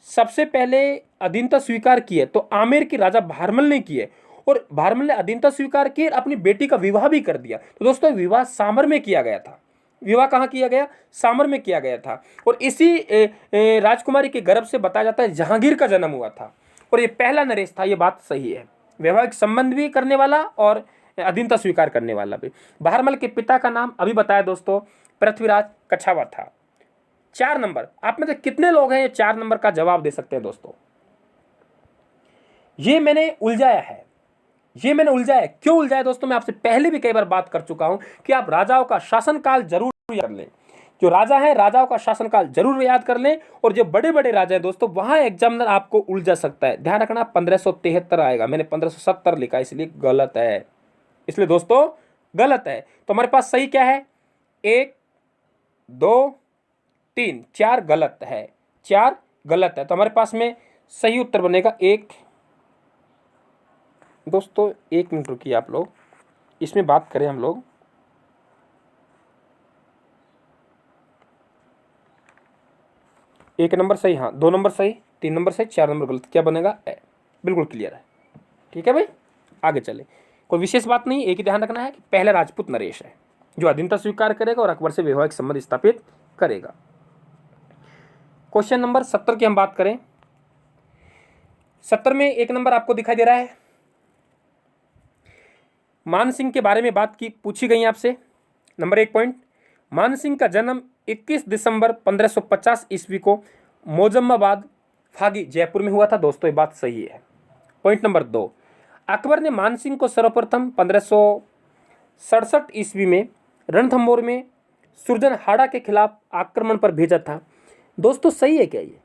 सबसे पहले अधीनता स्वीकार की है तो आमेर की राजा भारमल ने की है, और भारमल ने अधीनता स्वीकार की, अपनी बेटी का विवाह भी कर दिया। तो दोस्तों विवाह सामर में किया गया था। विवाह कहाँ किया गया? सामर में किया गया था। और इसी राजकुमारी के गर्भ से बताया जाता है जहांगीर का जन्म हुआ था, और ये पहला नरेश था। ये बात सही है, वैवाहिक संबंध भी करने वाला और अधीनता स्वीकार करने वाला भी। भारमल के पिता का नाम अभी बताया दोस्तों, पृथ्वीराज कछावा था। 4 नंबर, आप में से कितने लोग हैं ये 4 नंबर का जवाब दे सकते हैं दोस्तों? ये मैंने उलझाया है। क्यों उलझाया दोस्तों? मैं आपसे पहले भी कई बार बात कर चुका हूं कि आप राजाओं का शासनकाल जरूर कर लें, जो राजा हैं, राजाओं का शासनकाल जरूर याद कर लें। और जो बड़े बड़े राजा हैं दोस्तों, वहां एग्जामिनर आपको उलझा सकता है। ध्यान रखना 1573 आएगा, मैंने 1570 लिखा इसलिए गलत है, इसलिए दोस्तों गलत है। तो हमारे पास सही क्या है? 1 2 3 4 गलत है, 4 गलत है। तो हमारे पास में सही उत्तर बनेगा 1। दोस्तों 1 मिनट रुकिए आप लोग, इसमें बात करें हम लोग। एक नंबर सही, हाँ 2 नंबर सही, 3 नंबर सही, 4 नंबर गलत। क्या बनेगा? ए। बिल्कुल क्लियर है। ठीक है भाई, आगे चले। कोई विशेष बात नहीं, एक ही ध्यान रखना है कि पहला राजपूत नरेश है जो अधीनता स्वीकार करेगा और अकबर से वैवाहिक संबंध स्थापित करेगा। क्वेश्चन नंबर 70 की हम बात करें। 70 में 1 नंबर आपको दिखाई दे रहा है। मान सिंह के बारे में बात की पूछी गई आपसे। नंबर 1 पॉइंट, मान सिंह का जन्म 21 दिसंबर 1550 ईस्वी को मोजम्माबाद फागी जयपुर में हुआ था। दोस्तों ये बात सही है। पॉइंट नंबर 2, अकबर ने मान सिंह को सर्वप्रथम 1567 ईस्वी में रणथंभौर में सुरजनहाड़ा के खिलाफ आक्रमण पर भेजा था। दोस्तों सही है क्या ये?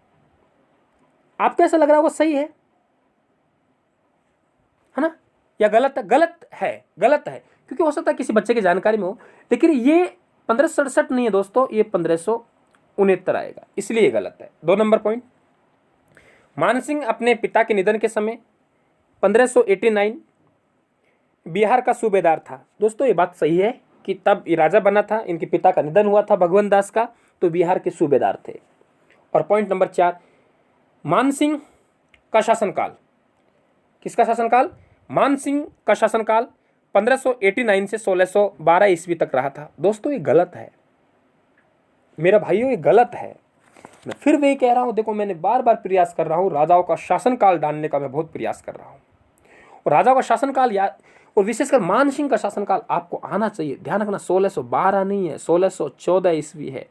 आपको ऐसा लग रहा होगा सही है ना, या गलत है? गलत है, गलत है, क्योंकि हो सकता है किसी बच्चे की जानकारी में हो, लेकिन ये 1567 नहीं है दोस्तों, ये 1569 आएगा, इसलिए ये गलत है। 2 नंबर पॉइंट, मान सिंह अपने पिता के निधन के समय 1589 बिहार का सूबेदार था। दोस्तों ये बात सही है कि तब ये राजा बना था, इनके पिता का निधन हुआ था भगवंत दास का, तो बिहार के सूबेदार थे। और पॉइंट नंबर 4, मान सिंह का शासनकाल, किसका शासनकाल? मान सिंह का शासनकाल 1589 से 1612 ईस्वी तक रहा था। दोस्तों ये गलत है मेरा भाइयों, ये गलत है। मैं फिर वही कह रहा हूँ, देखो मैंने बार बार प्रयास कर रहा हूँ, राजाओं का शासनकाल डालने का मैं बहुत प्रयास कर रहा हूँ, और राजाओं का शासनकाल याद, और विशेषकर मान सिंह का शासनकाल आपको आना चाहिए। ध्यान रखना 1612 नहीं है, 1614 ईस्वी है,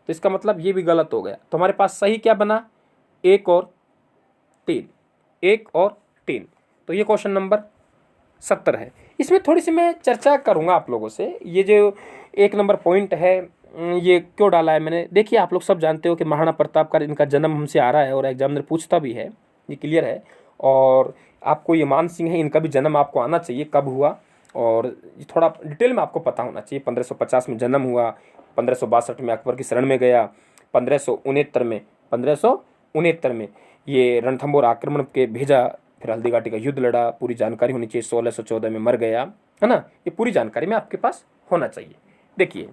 तो इसका मतलब ये भी गलत हो गया। तो हमारे पास सही क्या बना? 1 और 3, 1 और 3। तो ये क्वेश्चन नंबर 70 है। इसमें थोड़ी सी मैं चर्चा करूंगा आप लोगों से। ये जो 1 नंबर पॉइंट है, ये क्यों डाला है मैंने? देखिए आप लोग सब जानते हो कि महाराणा प्रताप का इनका जन्म हमसे आ रहा है और एग्जामिनर पूछता भी है, ये क्लियर है। और आपको ये मान सिंह है, इनका भी जन्म आपको आना चाहिए, कब हुआ और थोड़ा डिटेल में आपको पता होना चाहिए। 1550 में जन्म हुआ, 1562 में अकबर की शरण में गया, 1569 में ये रणथंभौर आक्रमण के भेजा, फिर हल्दी घाटी का युद्ध लड़ा, पूरी जानकारी होनी चाहिए। 1614 में मर गया, है ना, ये पूरी जानकारी में आपके पास होना चाहिए। देखिए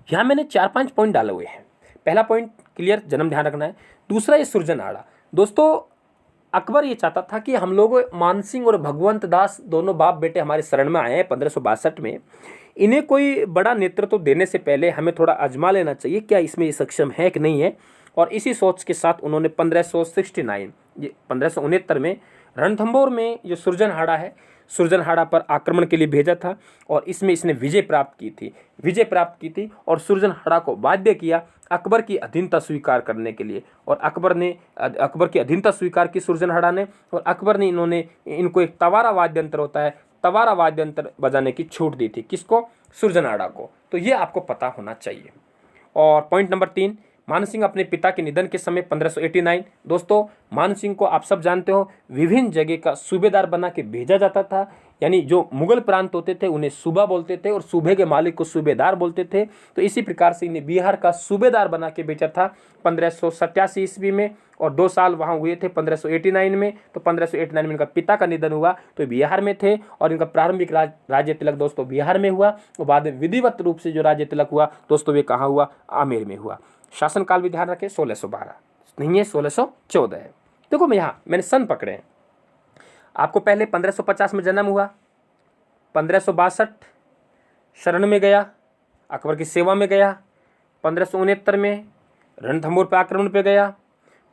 यहाँ मैंने 4-5 पॉइंट डाले हुए हैं। पहला पॉइंट क्लियर, जन्म ध्यान रखना है। दूसरा ये सुरजनहाड़ा। दोस्तों अकबर ये चाहता था कि हम लोग मानसिंह और भगवंत दास दोनों बाप बेटे हमारे शरण में आए हैं 1562 में, इन्हें कोई बड़ा नेतृत्व देने से पहले हमें थोड़ा आजमा लेना चाहिए क्या इसमें ये सक्षम है कि नहीं है। और इसी सोच के साथ उन्होंने 1569 में रणथंभौर में जो सुरजनहाड़ा है, सुरजनहाड़ा पर आक्रमण के लिए भेजा था और इसमें इसने विजय प्राप्त की थी और सुरजनहाड़ा को बाध्य किया अकबर की अधीनता स्वीकार करने के लिए। और अकबर की अधीनता स्वीकार की सुरजनहाड़ा ने, और अकबर ने इनको एक तवारा वाद्य यंत्र होता है, तवारा वाद्य यंत्र बजाने की छूट दी थी। किसको? सुरजनहाड़ा को। तो ये आपको पता होना चाहिए। और पॉइंट नंबर 3, मान सिंह अपने पिता के निधन के समय 1589। दोस्तों मान सिंह को आप सब जानते हो विभिन्न जगह का सूबेदार बना के भेजा जाता था, यानी जो मुगल प्रांत होते थे उन्हें सूबा बोलते थे और सूबे के मालिक को सूबेदार बोलते थे। तो इसी प्रकार से इन्हें बिहार का सूबेदार बना के भेजा था 1587 ईस्वी में, और 2 साल वहाँ हुए थे 1589 में। तो 1589 में इनका पिता का निधन हुआ तो बिहार में थे, और इनका प्रारंभिक राज्य तिलक दोस्तों बिहार में हुआ, और बाद में विधिवत रूप से जो राज्य तिलक हुआ दोस्तों वे कहाँ हुआ? आमेर में हुआ। शासनकाल भी ध्यान रखें 1612 नहीं है, 1614 है। देखो मैंने सन पकड़े हैं आपको। पहले 1550 में जन्म हुआ, 1562 शरण में गया, अकबर की सेवा में गया, 1569 में रणथंभौर पर आक्रमण पे गया,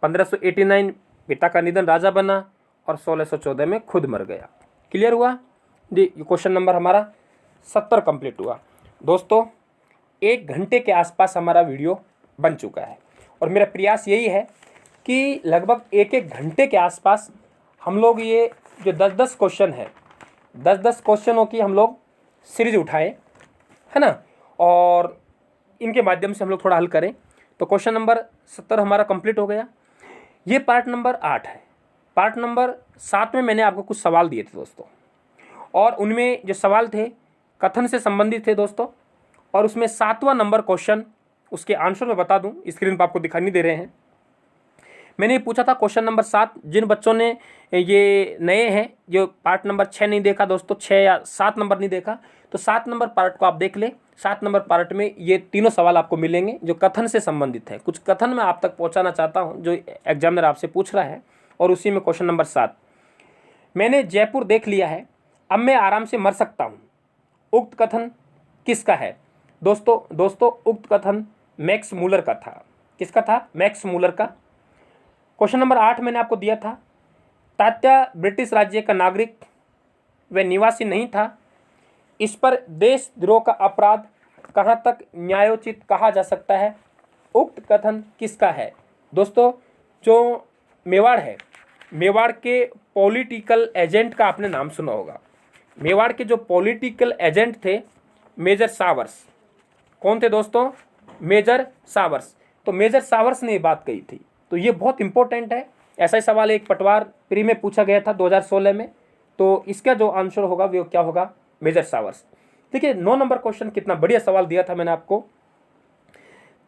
1589 पिता का निधन राजा बना, और 1614 में खुद मर गया। क्लियर हुआ? क्वेश्चन नंबर हमारा 70 कंप्लीट हुआ। दोस्तों 1 घंटे के आसपास हमारा वीडियो बन चुका है, और मेरा प्रयास यही है कि लगभग 1-1 घंटे के आसपास हम लोग ये जो 10-10 क्वेश्चन है, 10-10 क्वेश्चनों की हम लोग सीरीज उठाएं, है ना। और इनके माध्यम से हम लोग थोड़ा हल करें। तो क्वेश्चन नंबर 70 हमारा कंप्लीट हो गया। ये पार्ट नंबर 8 है। पार्ट नंबर 7 में मैंने आपको कुछ सवाल दिए थे दोस्तों, और उनमें जो सवाल थे कथन से संबंधित थे दोस्तों, और उसमें 7वां नंबर क्वेश्चन, उसके आंसर मैं बता दूं, स्क्रीन पर आपको दिखाई नहीं दे रहे हैं। मैंने ये पूछा था क्वेश्चन नंबर 7, जिन बच्चों ने ये नए हैं जो पार्ट नंबर 6 नहीं देखा दोस्तों, 6 या 7 नंबर नहीं देखा, तो 7 नंबर पार्ट को आप देख लें। 7 नंबर पार्ट में ये तीनों सवाल आपको मिलेंगे जो कथन से संबंधित है। कुछ कथन मैं आप तक पहुंचाना चाहता हूं जो एग्जामिनर आपसे पूछ रहा है, और उसी में क्वेश्चन नंबर 7, मैंने जयपुर देख लिया है, अब मैं आराम से मर सकता हूँ, उक्त कथन किसका है? दोस्तों उक्त कथन मैक्स मूलर का था। किसका था? मैक्स मूलर का। क्वेश्चन नंबर 8 मैंने आपको दिया था, तात्या ब्रिटिश राज्य का नागरिक व निवासी नहीं था, इस पर देशद्रोह का अपराध कहाँ तक न्यायोचित कहा जा सकता है, उक्त कथन किसका है? दोस्तों जो मेवाड़ है, मेवाड़ के पॉलिटिकल एजेंट का आपने नाम सुना होगा। मेवाड़ के जो पॉलिटिकल एजेंट थे मेजर सावर्स। कौन थे दोस्तों? Major Showers. तो मेजर सावर्स ने ये बात कही थी। तो ये बहुत इंपॉर्टेंट है। ऐसा ही सवाल एक पटवार प्री में पूछा गया था 2016 में। तो इसका जो आंसर होगा वो क्या होगा? Major Showers. देखिए 9 नंबर क्वेश्चन, कितना बढ़िया सवाल दिया था मैंने आपको।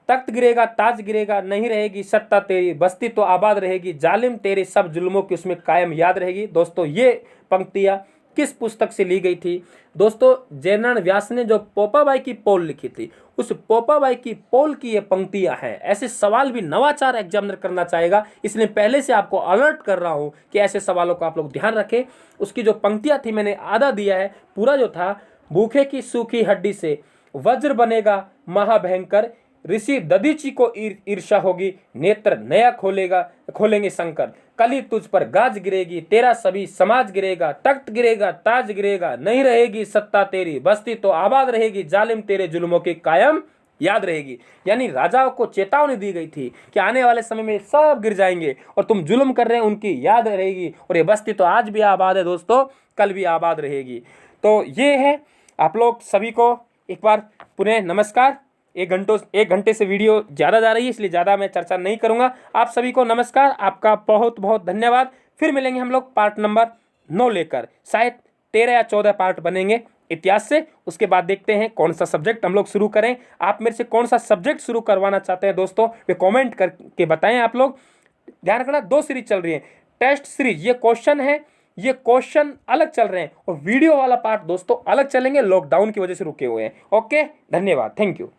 तख्त गिरेगा ताज गिरेगा, नहीं रहेगी सत्ता तेरी, बस्ती तो आबाद रहेगी, जालिम तेरे सब जुल्मों की उसमें कायम याद रहेगी। दोस्तों ये पंक्तियां किस पुस्तक से ली गई थी? दोस्तों जयनारायण व्यास ने जो पोपाबाई की पोल लिखी थी, उस पोपाबाई की पोल की ये पंक्तियां हैं। ऐसे सवाल भी नवाचार एग्जामिनर करना चाहेगा, इसलिए पहले से आपको अलर्ट कर रहा हूं कि ऐसे सवालों को आप लोग ध्यान रखें। उसकी जो पंक्तियां थी मैंने आधा दिया है, पूरा जो था, भूखे की सूखी हड्डी से वज्र बनेगा महाभयंकर, ऋषि दधीची को ईर्षा होगी, नेत्र नया खोलेंगे शंकर, कली तुझ पर गाज गिरेगी, तेरा सभी समाज गिरेगा, तख्त गिरेगा ताज गिरेगा, नहीं रहेगी सत्ता तेरी, बस्ती तो आबाद रहेगी, जालिम तेरे जुल्मों की कायम याद रहेगी। यानी राजाओं को चेतावनी दी गई थी कि आने वाले समय में सब गिर जाएंगे और तुम जुल्म कर रहे हैं उनकी याद रहेगी, और ये बस्ती तो आज भी आबाद है दोस्तों, कल भी आबाद रहेगी। तो ये है। आप लोग सभी को एक बार पुनः नमस्कार। एक घंटे से वीडियो ज़्यादा जा रही है, इसलिए ज़्यादा मैं चर्चा नहीं करूंगा। आप सभी को नमस्कार, आपका बहुत बहुत धन्यवाद। फिर मिलेंगे हम लोग पार्ट नंबर 9 लेकर, शायद 13 या 14 पार्ट बनेंगे इतिहास से। उसके बाद देखते हैं कौन सा सब्जेक्ट हम लोग शुरू करें। आप मेरे से कौन सा सब्जेक्ट शुरू करवाना चाहते हैं दोस्तों, वे कॉमेंट करके बताएं। आप लोग ध्यान रखना, 2 सीरीज चल रही है, टेस्ट सीरीज, ये क्वेश्चन है, ये क्वेश्चन अलग चल रहे हैं, और वीडियो वाला पार्ट दोस्तों अलग चलेंगे, लॉकडाउन की वजह से रुके हुए हैं। ओके, धन्यवाद, थैंक यू।